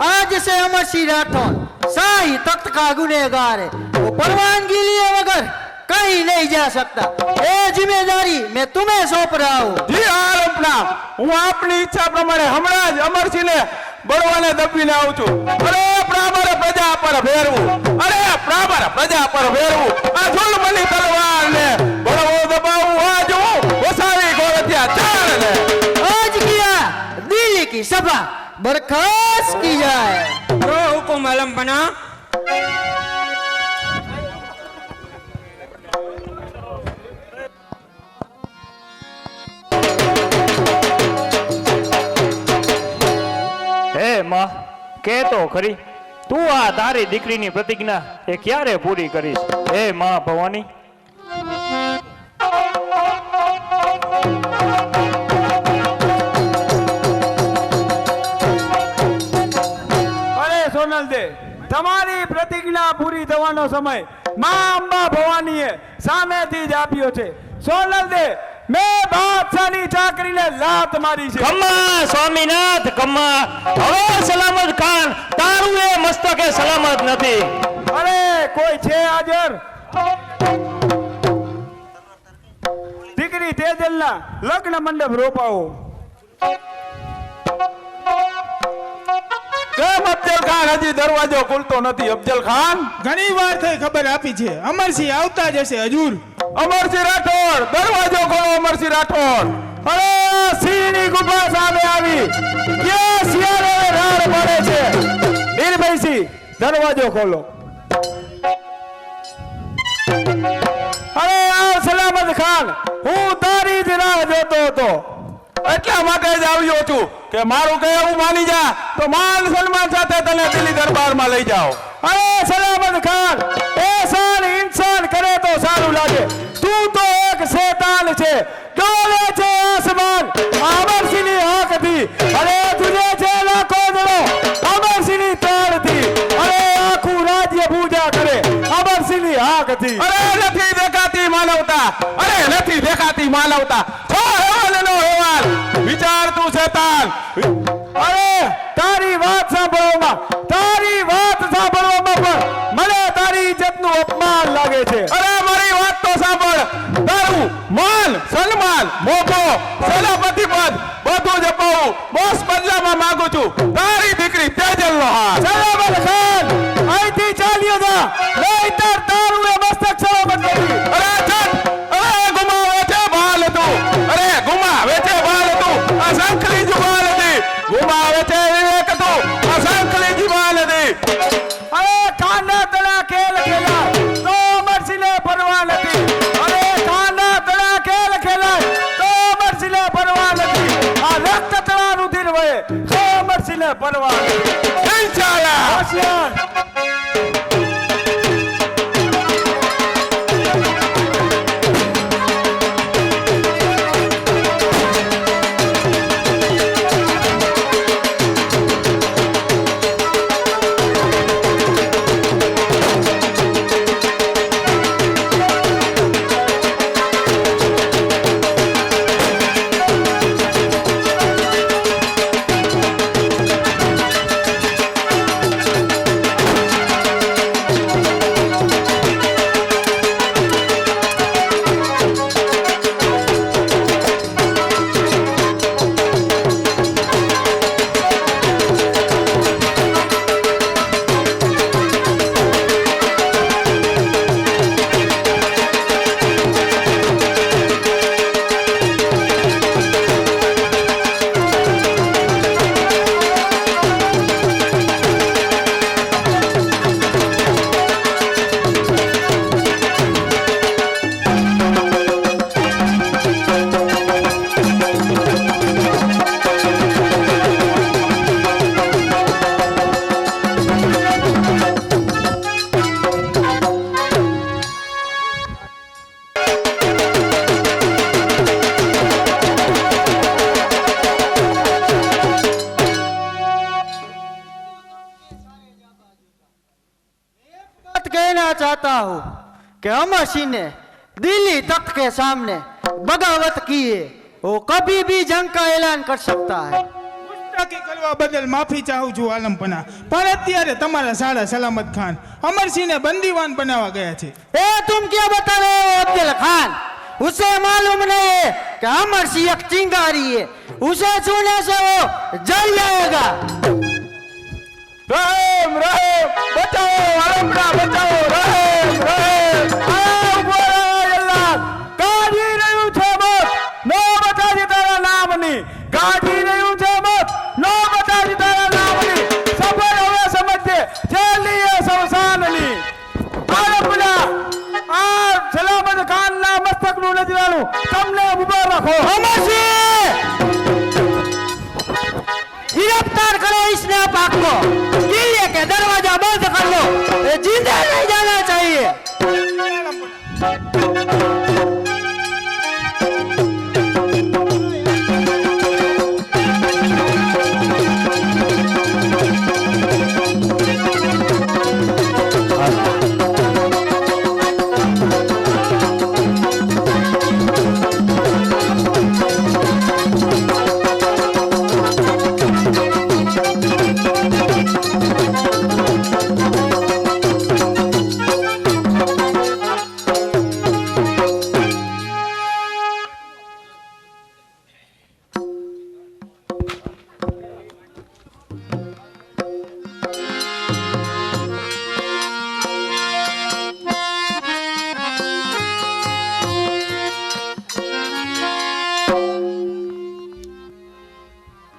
आज से अमरसिंह राठौर शाही तख्त का गुनहगार है, वो परवानगी लिए बगैर कहीं नहीं जा सकता। ये जिम्मेदारी मैं तुम्हें सौंप रहा हूँ। જી આલમપના હું આપની ઈચ્છા પ્રમાણે હમણાં જ અમરસિંહને બળવાને દબીને આવું છું. અરે પ્રામર પ્રજા પર ફેરવું, અરે પ્રામર પ્રજા પર ફેરવું, આ જુલ્મની તલવારને બળવો દબાવું, આજ હું વસાવી ગોરત્યા ચાળને. आज किया दिल्ली की सभा बर्खास्त की जाए। કરો હુકુમ આલમપના. હે માં, કે તો ખરી, તું આ તારી દીકરીની પ્રતિજ્ઞા એ ક્યારે પૂરી કરીશ? હે માં ભવાની. અરે સોનલ દે, તમારી પ્રતિજ્ઞા પૂરી થવાનો સમય માં અંબા ભવાનીએ સામેથી જ આપ્યો છે. સોનલ દે, મેં બાદશાહની ચાકરીને લાત મારી છે. કમ્મા સ્વામીનાથ કમ્મા, હવે સલામત ખાન તારું એ મસ્તકે સલામત નથી. અરે કોઈ છે હાજર? દીકરી તેજલના લગ્ન મંડપ રોપાવો. કેમ અફજલ ખાન હજી દરવાજો ખુલતો નથી? અફજલ ખાન, ઘણી વાર થઈ ખબર આપી છે, અમરસિંહ આવતા જશે હજુર. અમરસિંહ રાઠોડ, દરવાજો ખોલો. અમરસિંહ રાઠોડ, અરે સિંહની ગુફા સામે આવી, ક્યાં શિયાળે રાડ પડે છે? મીરભાઈસિંહ, દરવાજો ખોલો. અરે આવ સલામત ખાન, હું તારી જ રાહ જોતો હતો, એટલા માટે જ આવ્યો છું કે મારું કહેવું માની જા તો માન સન્માન સાથે તને દિલ્હી દરબારમાં લઈ જાઓ. અરે સલામત ખાન, એહસાન ઇન્સાન કરે તો સારું લાગે. તું તો એક શેતાન છે, ડોલે છે આસમાન અમરસિંહની હાકથી. અરે તુજે છે લાખો દળો અમરસિંહની તાળથી. અરે આખું રાજ્ય પૂજા કરે અમરસિંહની હાકથી. અરે નથી દેખાતી માનવતા, અરે નથી દેખાતી માનવતા. છો હેવાલનો હેવાલ, વિચાર તું શેતાન. અરે તારી વાત સાંભળવામાં પણ મને તારી ઇજ્જતનું અપમાન લાગે છે. અરે મારી વાત તો સાંભળ. તારું માન સન્માન મોભો સેનાપતિ પદ બધું જ અપાવું, બોસ બદલામાં માંગુ છું તારી દીકરી તેજલનો હાથ. સલામત ખાન, અહીંથી ચાલ્યો જા, નહીંતર તારું એ મસ્તક સલામત કરી. અરે છટ, અરે ગુમાવે છે બાલ તું, અરે ગુમાવે છે બાલ તું, આ સંકલી જુબાન હતી. ગુમાવે છે વિવેક તું, આ સંકલી જુબાન હતી. અરે કાના તળા ખેલ ખેલાય તો અમરસિંહને પરવા નથી. અરે કાના તળા ખેલ ખેલાય તો અમરસિંહને પરવા નથી. આ રક્ત તળા રુધિર વહે તો અમરસિંહને પરવા નથી. ઇન્શાલ્લાહ હોશિયાર. कहना चाहता हूँ कि अमर सिंह ने दिल्ली तख्त के सामने बगावत की है, वो कभी भी जंग का ऐलान कर सकता है। ગુસ્તાખી કરવા બદલ માફી ચાહું છું આલમપના, પણ અત્યારે તમારા સાળા સલામત ખાન અમરસિંહને બંદીવાન બનાવવા ગયા છે। ए तुम क्या बता रहे हो अब्दुल खान? उसे मालूम नहीं है कि अमर सिंह एक चिंगारी है, उसे छूने से वो जल जाएगा। રહેમ રહેમ બચાવો આલમના બચાવો રહેમ રહેમ આ બોલા કાઢી રહ્યું છે મત નો બતાજી તારા નામની કાઢી રહ્યું છે મત નો બતાજી તારા નામની સફળ હવે સમજજે જેલી એ સંસાનની આલમના આ સલામત ખાનના મસ્તકનું નજરાનું તમને ઉભા રાખો अमर गिरफ्तार करो इस नापाक को, किले के दरवाजा बंद कर लो, ये जिंदा नहीं जाना चाहिए।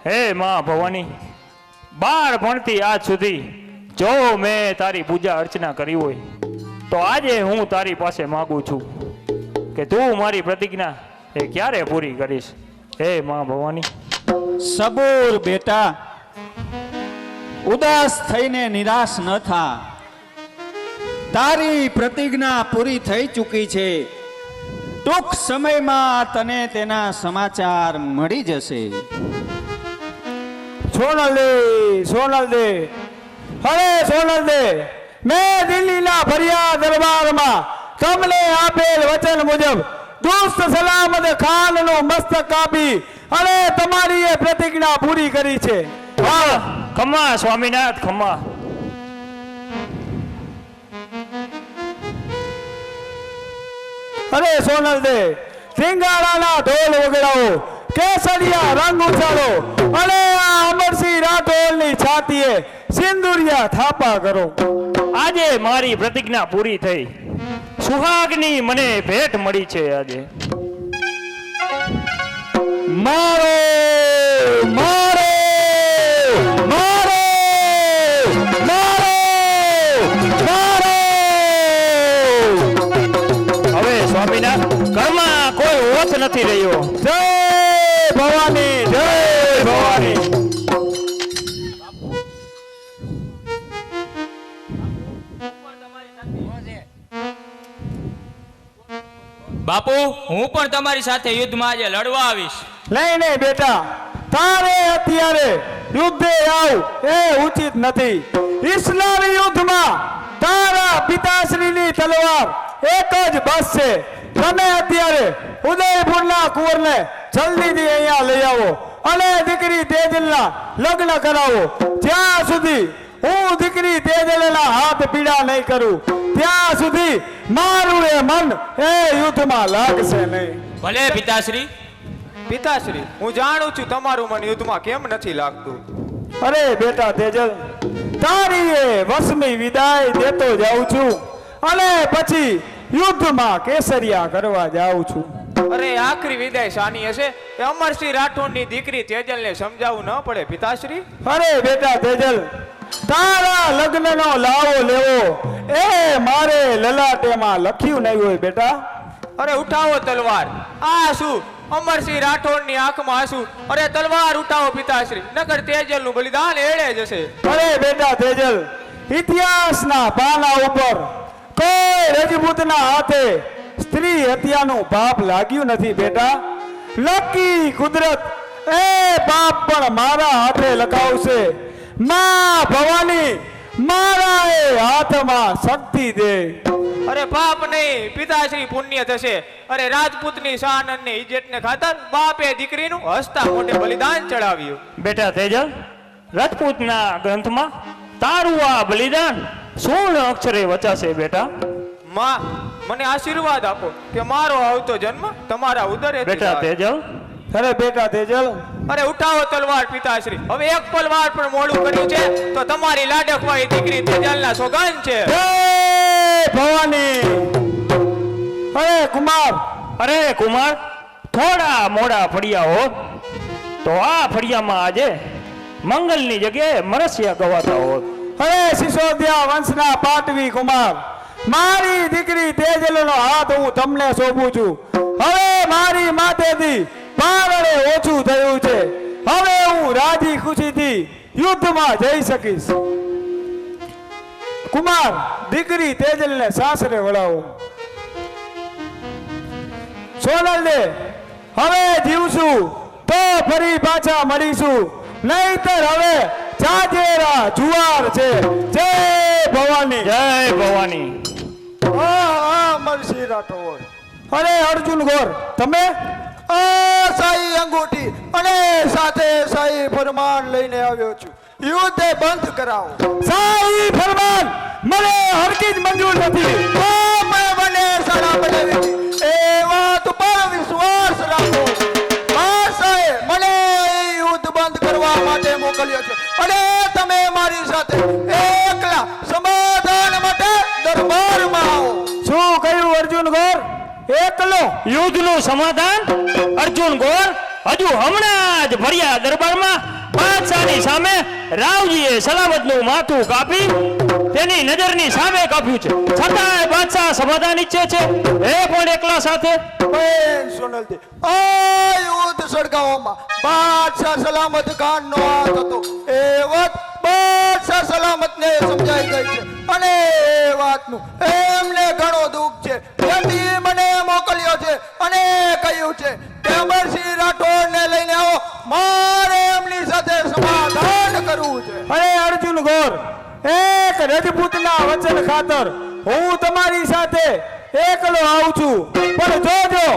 હે માં ભવાની, બાર ભણતી આજ સુધી જો મેં તારી પૂજા અર્ચના કરી હોય તો આજે હું તારી પાસે માંગુ છું કે તું મારી પ્રતિજ્ઞા એ ક્યારે પૂરી કરીશ? હે માં ભવાની। સબૂર બેટા, ઉદાસ થઈને નિરાશ ન થા, તારી પ્રતિજ્ઞા પૂરી થઈ ચૂકી છે। ટૂંક સમયમાં તને તેના સમાચાર મળી જશે। સોનલ દે અરે સોનલ દે, મેં દિલ્હીના ફરિયા દરબારમાં તમને આપેલ વચન મુજબ દુષ્ટ સલામત ખાનનું મસ્તક કાપી અને તમારી એ પ્રતિજ્ઞા પૂરી કરી છે। હા, ખમ્મા સ્વામીનાથ ખમ્મા। અરે સોનલ દે, સિંગાડાના ઢોલ વગડાવો, કેસરિયા રંગ ઉછાળો અને આ અમરસિંહ રાઠોડની છાતીએ સિંદુરિયા થાપા કરો। આજે મારી પ્રતિજ્ઞા પૂરી થઈ, સુહાગની મને ભેટ મળી છે આજે। મારો મારો મારો મારો મારો હવે સ્વામીનાથ, ઘરમાં કોઈ ઓછ નથી રહ્યો। જય ભવાની, જય ભવાની। બાપુ, હું પણ તમારી સાથે યુદ્ધમાં આજે લડવા આવીશ। નહીં નહીં બેટા, તારે અત્યારે યુદ્ધે આવ એ ઉચિત નથી। ઇસ્લામી યુદ્ધમાં તારા પિતાશ્રીની તલવાર એક જ બસ છે। તમે અત્યારે ઉદયપુરના કુંવરને જલ્દીથી અહીંયા લઈ આવો અને દીકરી તેજલના લગ્ન કરાવો। જ્યાં સુધી હું દીકરી તેજલના હાથ પીડા નહીં કરું ત્યાં સુધી મારું એ મન એ યુદ્ધમાં લાગશે નહીં। ભલે પિતાશ્રી। પિતાશ્રી, હું જાણું છું તમારું મન યુદ્ધમાં કેમ નથી લાગતું। અરે બેટા તેજલ, તારી એ વસમી વિદાય દેતો જાઉં છું અને પછી યુદ્ધમાં કેસરિયા કરવા જાઉં છું। અરે આખરી વિદાય શાની હશે? એ અમરસિંહ રાઠોડની દીકરી તેજલને સમજાવવું ન પડે પિતાશ્રી? અરે બેટા તેજલ, તારા લગ્નનો લાવો લેવો એ મારે લલાટેમાં લખ્યું નહીં હોય બેટા। અરે ઉઠાવો તલવાર। આ શું? અમરસિંહ રાઠોડની આંખમાં આંસુ। અરે તલવાર ઉઠાવો પિતાશ્રી, નકર તેજલનું બલિદાન એળે જશે। અરે બેટા તેજલ, ઇતિહાસના પાના ઉપર કોઈ રજપૂતના હાથે સ્ત્રી હત્યાનું પાપ લાગ્યું નથી બેટા। લકી કુદરત એ પાપ પણ મારા હાથે લખાવશે। માં ભવાની મારા એ હાથમાં શક્તિ દે. અરે પાપ નહીં, પિતાશ્રી પુણ્ય થશે. અરે રાજપૂતની શાન અને ઇજ્જતને ખાતર બાપે દીકરીનું હસતા મોઢે બલિદાન ચડાવ્યું. બેટા તેજલ, રાજપૂતના ગ્રંથમાં તારું આ બલિદાન સુવર્ણ અક્ષરે વચાશે બેટા. માં, મને આશીર્વાદ આપો કે મારો આવતો જન્મ તમારા ઉદરે બેટા તેજલ, અરે બેટા તેજલ, અરે ઉઠાવો તલવાર પિતાશ્રી. હવે એક પલવાર પણ મોડું કર્યું છે તો તમારી લાડકવાળી દીકરી તેજલના સોગંદ છે. જય ભવાની. અરે કુમાર, અરે કુમાર, થોડા મોડા ફળિયા હોત તો આ ફળિયામાં આજે મંગલની જગ્યાએ મરસિયા ગવાતા હોત. અરે સિસોદિયા વંશના પાટવી કુમાર, મારી દીકરી તેજલનો હાથ હું તમને સોંપું છું. હવે મારી માથેથી પારણે ઓછું થયું છે. હવે હું રાજી ખુશીથી યુદ્ધમાં જઈ શકીશ. કુમાર, દીકરી તેજલને સાસરે વળાવો. સોનલ દે, હવે જીવશું તો ફરી પાછા મળીશું, નહીતર હવે જાજેરા જુવાર છે. જય ભવાની. જય ભવાની. અમરસિંહ રાઠોડ. અરે અર્જુન ગોર, તમે સાઈ અંગૂઠી અને સાથે સાઈ ફરમાન લઈને આવ્યો છું. યુદ્ધ બંધ કરાવો. સાઈ ફરમાન મને હરગીજ મંજૂર નથી. મને સાડા બનાવી એ વાત પર વિશ્વાસ રાખો. સાહેબ મને યુદ્ધ બંધ કરવા માટે મોકલ્યો છે અને તમે મારી સાથે એકલા સમાધાન માટે દરબારમાં આવો. શું કહ્યું અર્જુન ગોર? એકલો યુદ્ધનું સમાધાન? અર્જુન ગોર, હજુ હમણાં જ ભર્યા દરબારમાં બાદશાહની સામે રાવજીએ સલામતનું માથું કાપી તેની નજરની સામે કાપ્યું છે, છતાંય બાદશાહ સમાધાન ઈચ્છે છે, એ પણ એકલા સાથે. બેન સોનલજી, આ યુદ્ધ સળગાવવામાં બાદશાહ સલામત ખાનનો હાથ હતો એ વાત બાદશાહ સલામતને સમજાઈ ગઈ છે અને એ વાતનું એમને ઘણો દુઃખ છે. તેથી મને મોકલ્યો છે અને કહ્યું છે કે અમરસિંહ રાઠોડને લઈને આવો, મારે એમની સાથે સમાધાન કરવું છે. અરે અર્જુન ગોર, એક રજપૂતના વચન ખાતર હું તમારી સાથે એકલો આવું છું, પણ જોજો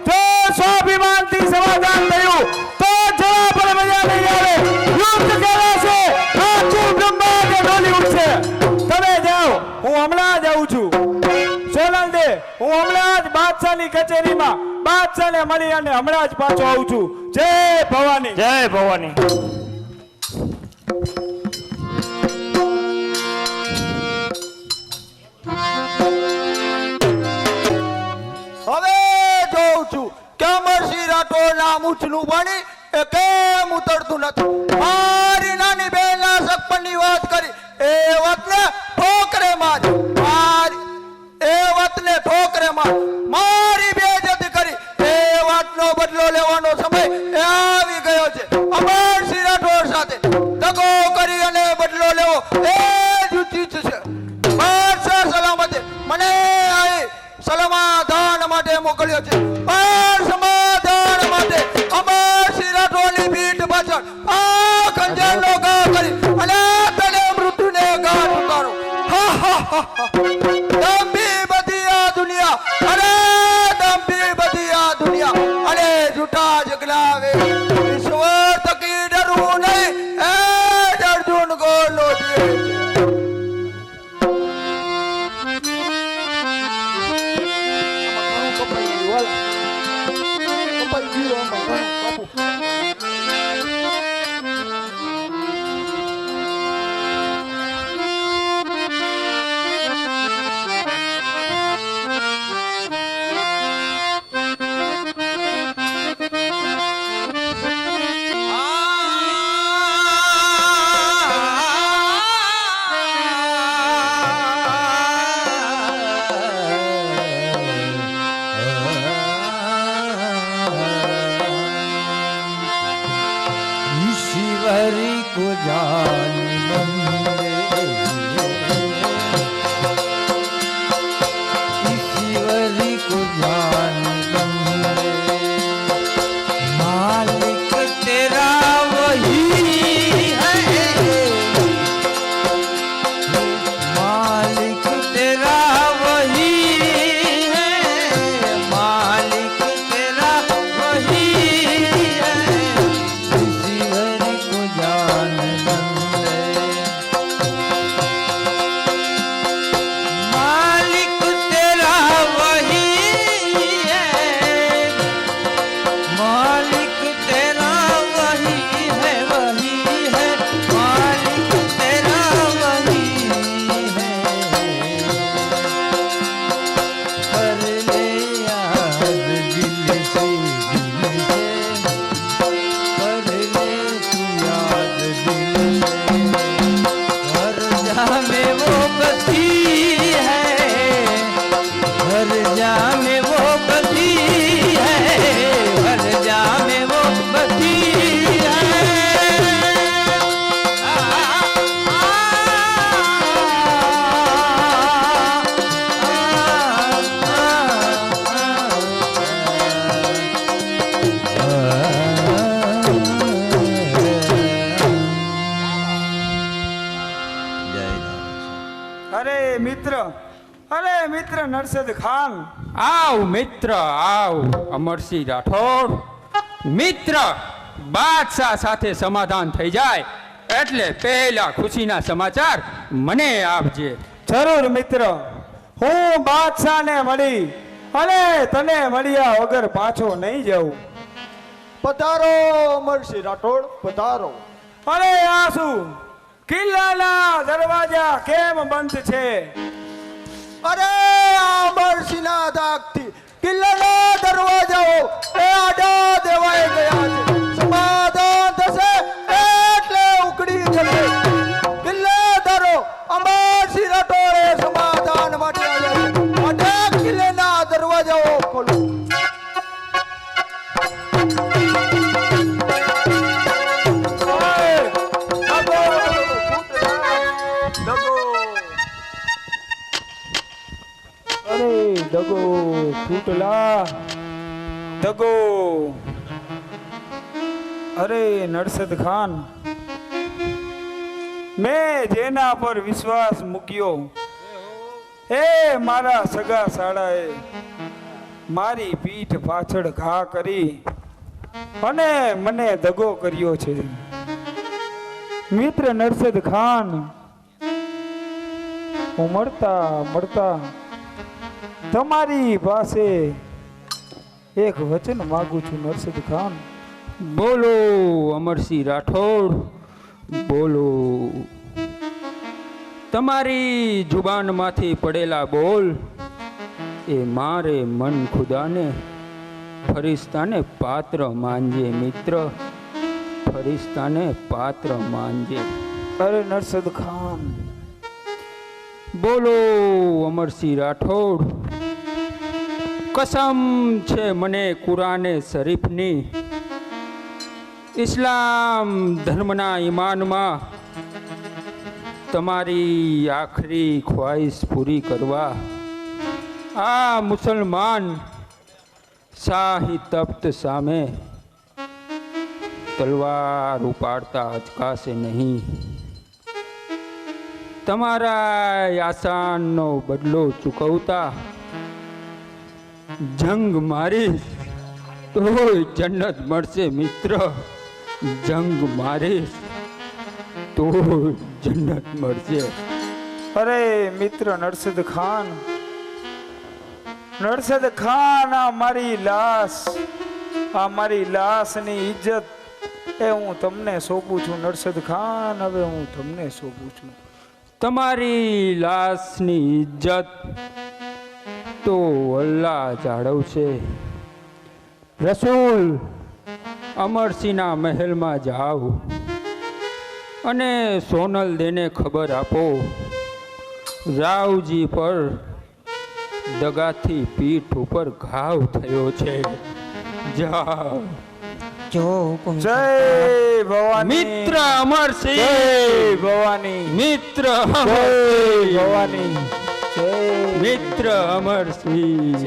જો સ્વાભિમાનથી સમાધાન થયું તો જરા પણ મજા નહીં આવે. યુદ્ધ કરાશે, આખું બ્રહ્માંડ ડોલી ઉઠશે. તમે જાઓ, હું હમણાં જ આવું છું. સોનલ દે, હું હમણાં જ બાદશાહની કચેરીમાં બાદશાહને મળી અને હમણાં જ પાછો આવું છું. જય ભવાની. જય ભવાની. હવે જોઉં છું કે અમરસિંહ રાઠોડના મૂછનું પાણી એ કેમ ઉતરતું નથી. મારી નાની બહેનના સગપણની વાત કરી એ વાતને ઠોકરે માર, મારી બેઇજ્જતી કરી એ વાતનો બદલો લેવાનો સમય એ આવી ગયો છે. અમરસિંહ રાઠોડ સાથે દગો કરી અને બદલો લેવો એ જ ઉચિત છે. બાદશાહ સલામતે મને અહીં સમાધાન માટે મોકલ્યો છે, પણ સમાધાન માટે અમરસિંહ રાઠોડની પીઠ પાછળ આ ખંજરનો ઘા કરી અને તને મૃત્યુને ઘાટ ઉતારો. દંભી બધી આ દુનિયા, અરે દંભી બધી આ દુનિયા અને જૂઠા જગલાવે ઈશ્વર તકી ડરવું નહીં, એ જ અર્જુન ગોરનો ધ્યેય છે. ईश्वरी को जान ईश्वरी को जान मालिक तेरा वही है મિત્ર, અરે મિત્ર નરસદ ખાન. આવ મિત્ર આવ, અમરસિંહ રાઠોડ. મિત્ર, બાદશાહ સાથે સમાધાન થઈ જાય એટલે પહેલા ખુશીના સમાચાર મને આપજે. જરૂર મિત્ર, હું બાદશાહને મળી અને તને મળ્યા વગર પાછો નહીં જાઉં. પધારો અમરસિંહ રાઠોડ, પધારો. અરે આ શું, કિલ્લાના દરવાજા કેમ બંધ છે? અરે અમરસિંહના દાગથી કિલ્લાના દરવાજાઓ એ આડા દેવાઈ ગયા છે. સમાધાન થશે એટલે ઉકળી જશે. કિલ્લેદારો અમરસિંહ રાઠોડે સમાધાન માટે આવ્યા છે. માટે કિલ્લાના દરવાજાઓ ખોલો. દગો ફૂટલા, દગો. અરે નરસદ ખાન, મેં જેના પર વિશ્વાસ મૂક્યો એ મારા સગા સાળાએ મારી પીઠ પાછળ ઘા કરી અને મને દગો કર્યો છે. મિત્ર નરસદ ખાન, હું મળતા તમારી પાસે એક વચન માંગુ છું નરસદ ખાન. બોલો અમરસિંહ રાઠોડ, બોલો. તમારી જુબાનમાંથી પડેલા બોલ એ મારે મન ખુદાને ફરિશ્તાને પાત્ર માનજે મિત્ર, ફરિશ્તાને પાત્ર માનજે. અરે નરસદ ખાન, બોલો અમરસિંહ રાઠોડ. કસમ છે મને કુરાને શરીફની, ઇસ્લામ ધર્મના ઈમાનમાં તમારી આખરી ખ્વાહિશ પૂરી કરવા આ મુસલમાન શાહી તખ્ત સામે તલવાર ઉપાડતા અચકાશે નહીં. તમારા આસાનનો બદલો ચૂકવતા જંગ મારીશ તો જન્નત મળશે મિત્ર, જંગ મારીશ તો જન્નત મળશે. અરે મિત્ર નરસદ ખાન, નરસદ ખાન, આ મારી લાશની ઇજ્જત એ હું તમને સોંપું છું નરસદ ખાન. હવે હું તમને સોંપું છું. તમારી લાશની ઇજ્જત તો અલ્લાહ જાળવશે. રસૂલ અમરસિંહના મહેલમાં જાઓ અને સોનલ દેને ખબર આપો રાવજી પર દગાથી પીઠ ઉપર ઘાવ થયો છે. જાઓ. જો હુકુમ જય ભવાની, મિત્ર અમરસિંહ, જય ભવાની, મિત્ર જય અમરસિંહ, ભવાની, જય મિત્ર અમરસિંહ.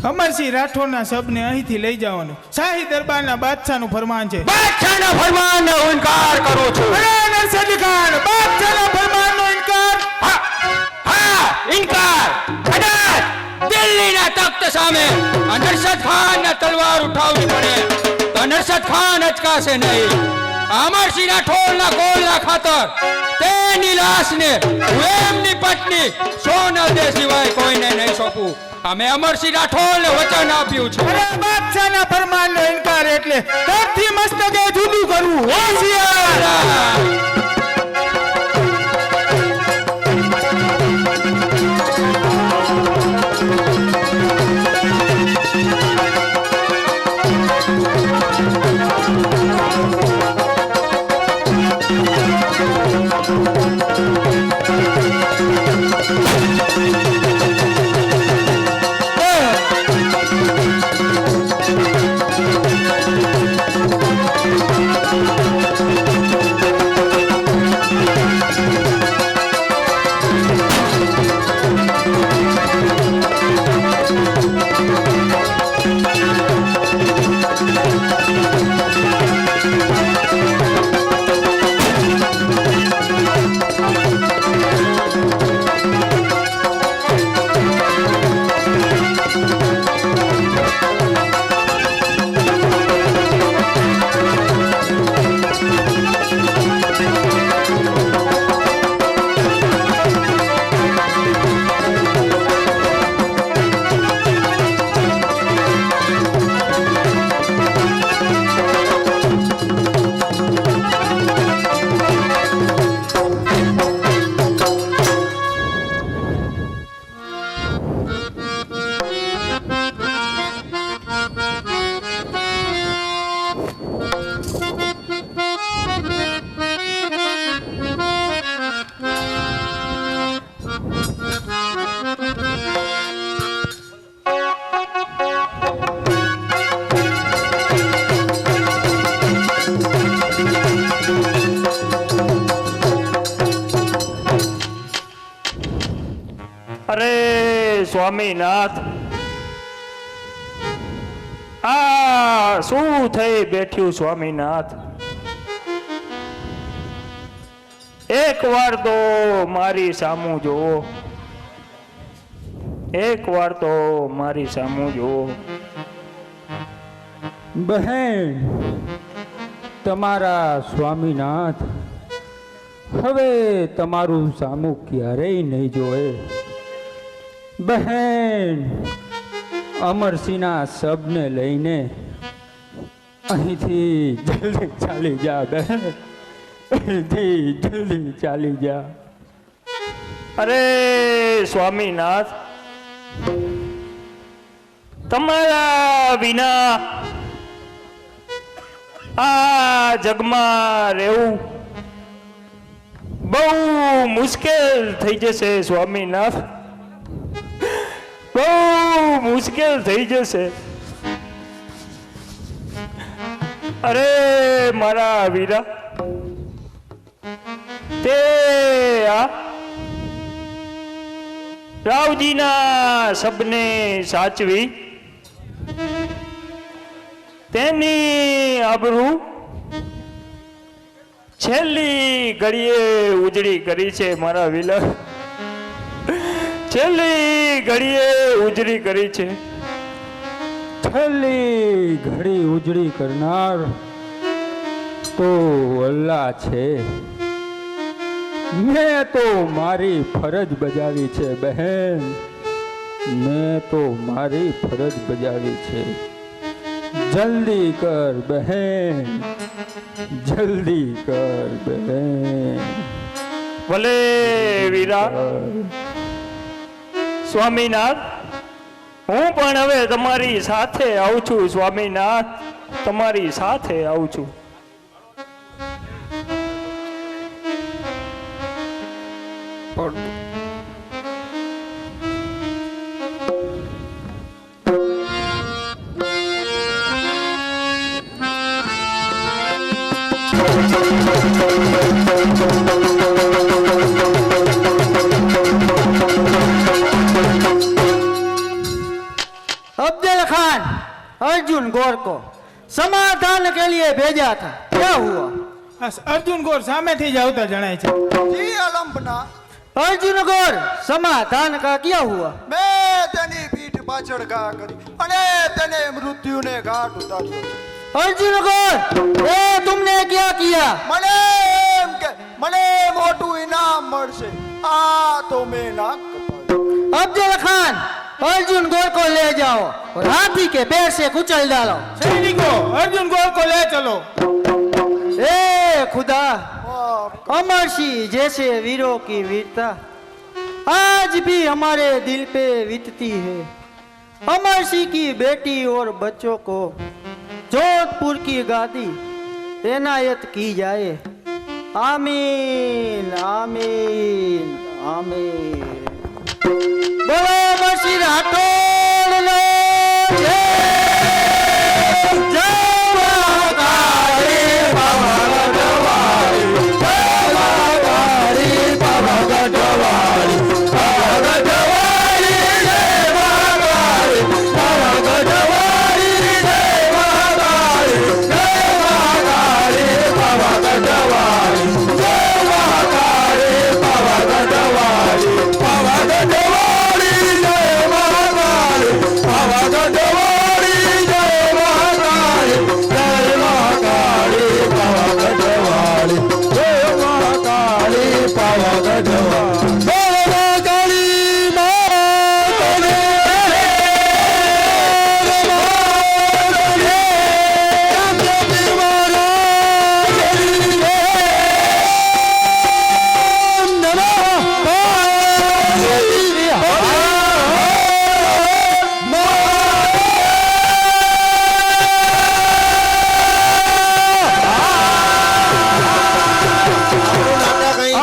અમરસિંહ રાઠોડના શબને અહીંથી લઈ જવાનું શાહી દરબારના બાદશાહનું ફરમાન છે. બાદશાહના ફરમાનનો ઇનકાર કરું છું. અરે નરસદ ખાન, બાદશાહના ફરમાનનો ઇનકાર? હા, ઇનકાર. કદાચ દિલ્હીના તખ્ત સામે નરસદ ખાનને તલવાર ઉઠાવવી પડે તો નરસદ ખાન અચકાશે નહીં. અમરસિંહ રાઠોડના ગોળના ખાતર તેની લાશને હું એમની પત્ની સોનલ દે સિવાય કોઈને નહીં સોંપું. અમે અમરસિંહ રાઠોડને વચન આપ્યું છે. અરે બાદશાહના ફરમાનનો ઇનકાર એટલે ધરતી મસ્તકે જુદું કરવું. હોશિયાર! અરે સ્વામીનાથ, આ શું થઈ બેઠ્યું સ્વામીનાથ? એક વાર તો મારી સામું જોવો, એક વાર તો મારી સામું જોવો. બહેન, તમારા સ્વામીનાથ હવે તમારું સામું ક્યારેય નહીં જોએ. બહેન, અમરસિંહના શબને લઈને અહીંથી જલ્દી ચાલી જા બહેન, અહીંથી જલ્દી ચાલી જા. અરે સ્વામીનાથ, તમારા વિના આ જગમાં રહેવું બહુ મુશ્કેલ થઈ જશે સ્વામીનાથ, બહુ મુશ્કેલ થઈ જશે. અરે મારા વીરા, તે આ રાવજીના શબને સાચવી તેની આબરૂ છેલ્લી ઘડીએ ઉજળી કરી છે મારા વિલા, છેલ્લી ઘડીએ ઉજળી કરી છે. છેલ્લી ઘડી ઉજળી કરનાર તો અલ્લાહ છે. મેં તો મારી ફરજ બજાવી છે બહેન, મેં તો મારી ફરજ બજાવી છે. જલ્દી કર બહેન, જલ્દી કર બહેન. ભલે વીરા સ્વામીનાથ, હું પણ હવે તમારી સાથે આવું છું સ્વામીનાથ, તમારી સાથે આવું છું. अफजल खान अर्जुन गौर को समाधान के लिए भेजा था, क्या हुआ? અર્જુન ગોર સામેથી જ આવતા જણાય છે. જી આલમપના, अर्जुन गौर समाधान का क्या हुआ? મેં તેની પીઠ પાછળ ઘા કરી અને તેને મૃત્યુને ઘાટ ઉતાર્યો. अर्जुन गौर, ए तुमने क्या किया? મને એમ કે મને મોટું ઇનામ મળશે, આ તો મેં નાક કપાયું. अफजल खान, अर्जुन गौर को ले जाओ और हाथी के पैर से कुचल डालो. સૈનિકો, અર્જુન ગોર કો લે ચલો. ए खुदा, अमर सिंह जैसे वीरों की वीरता आज भी हमारे दिल पे बीतती है. अमर सिंह की बेटी और बच्चों को जोधपुर की गादी एनायत की जाए. आमीन आमीन आमीन. बोलो अमर सिंह राठौड़ लो.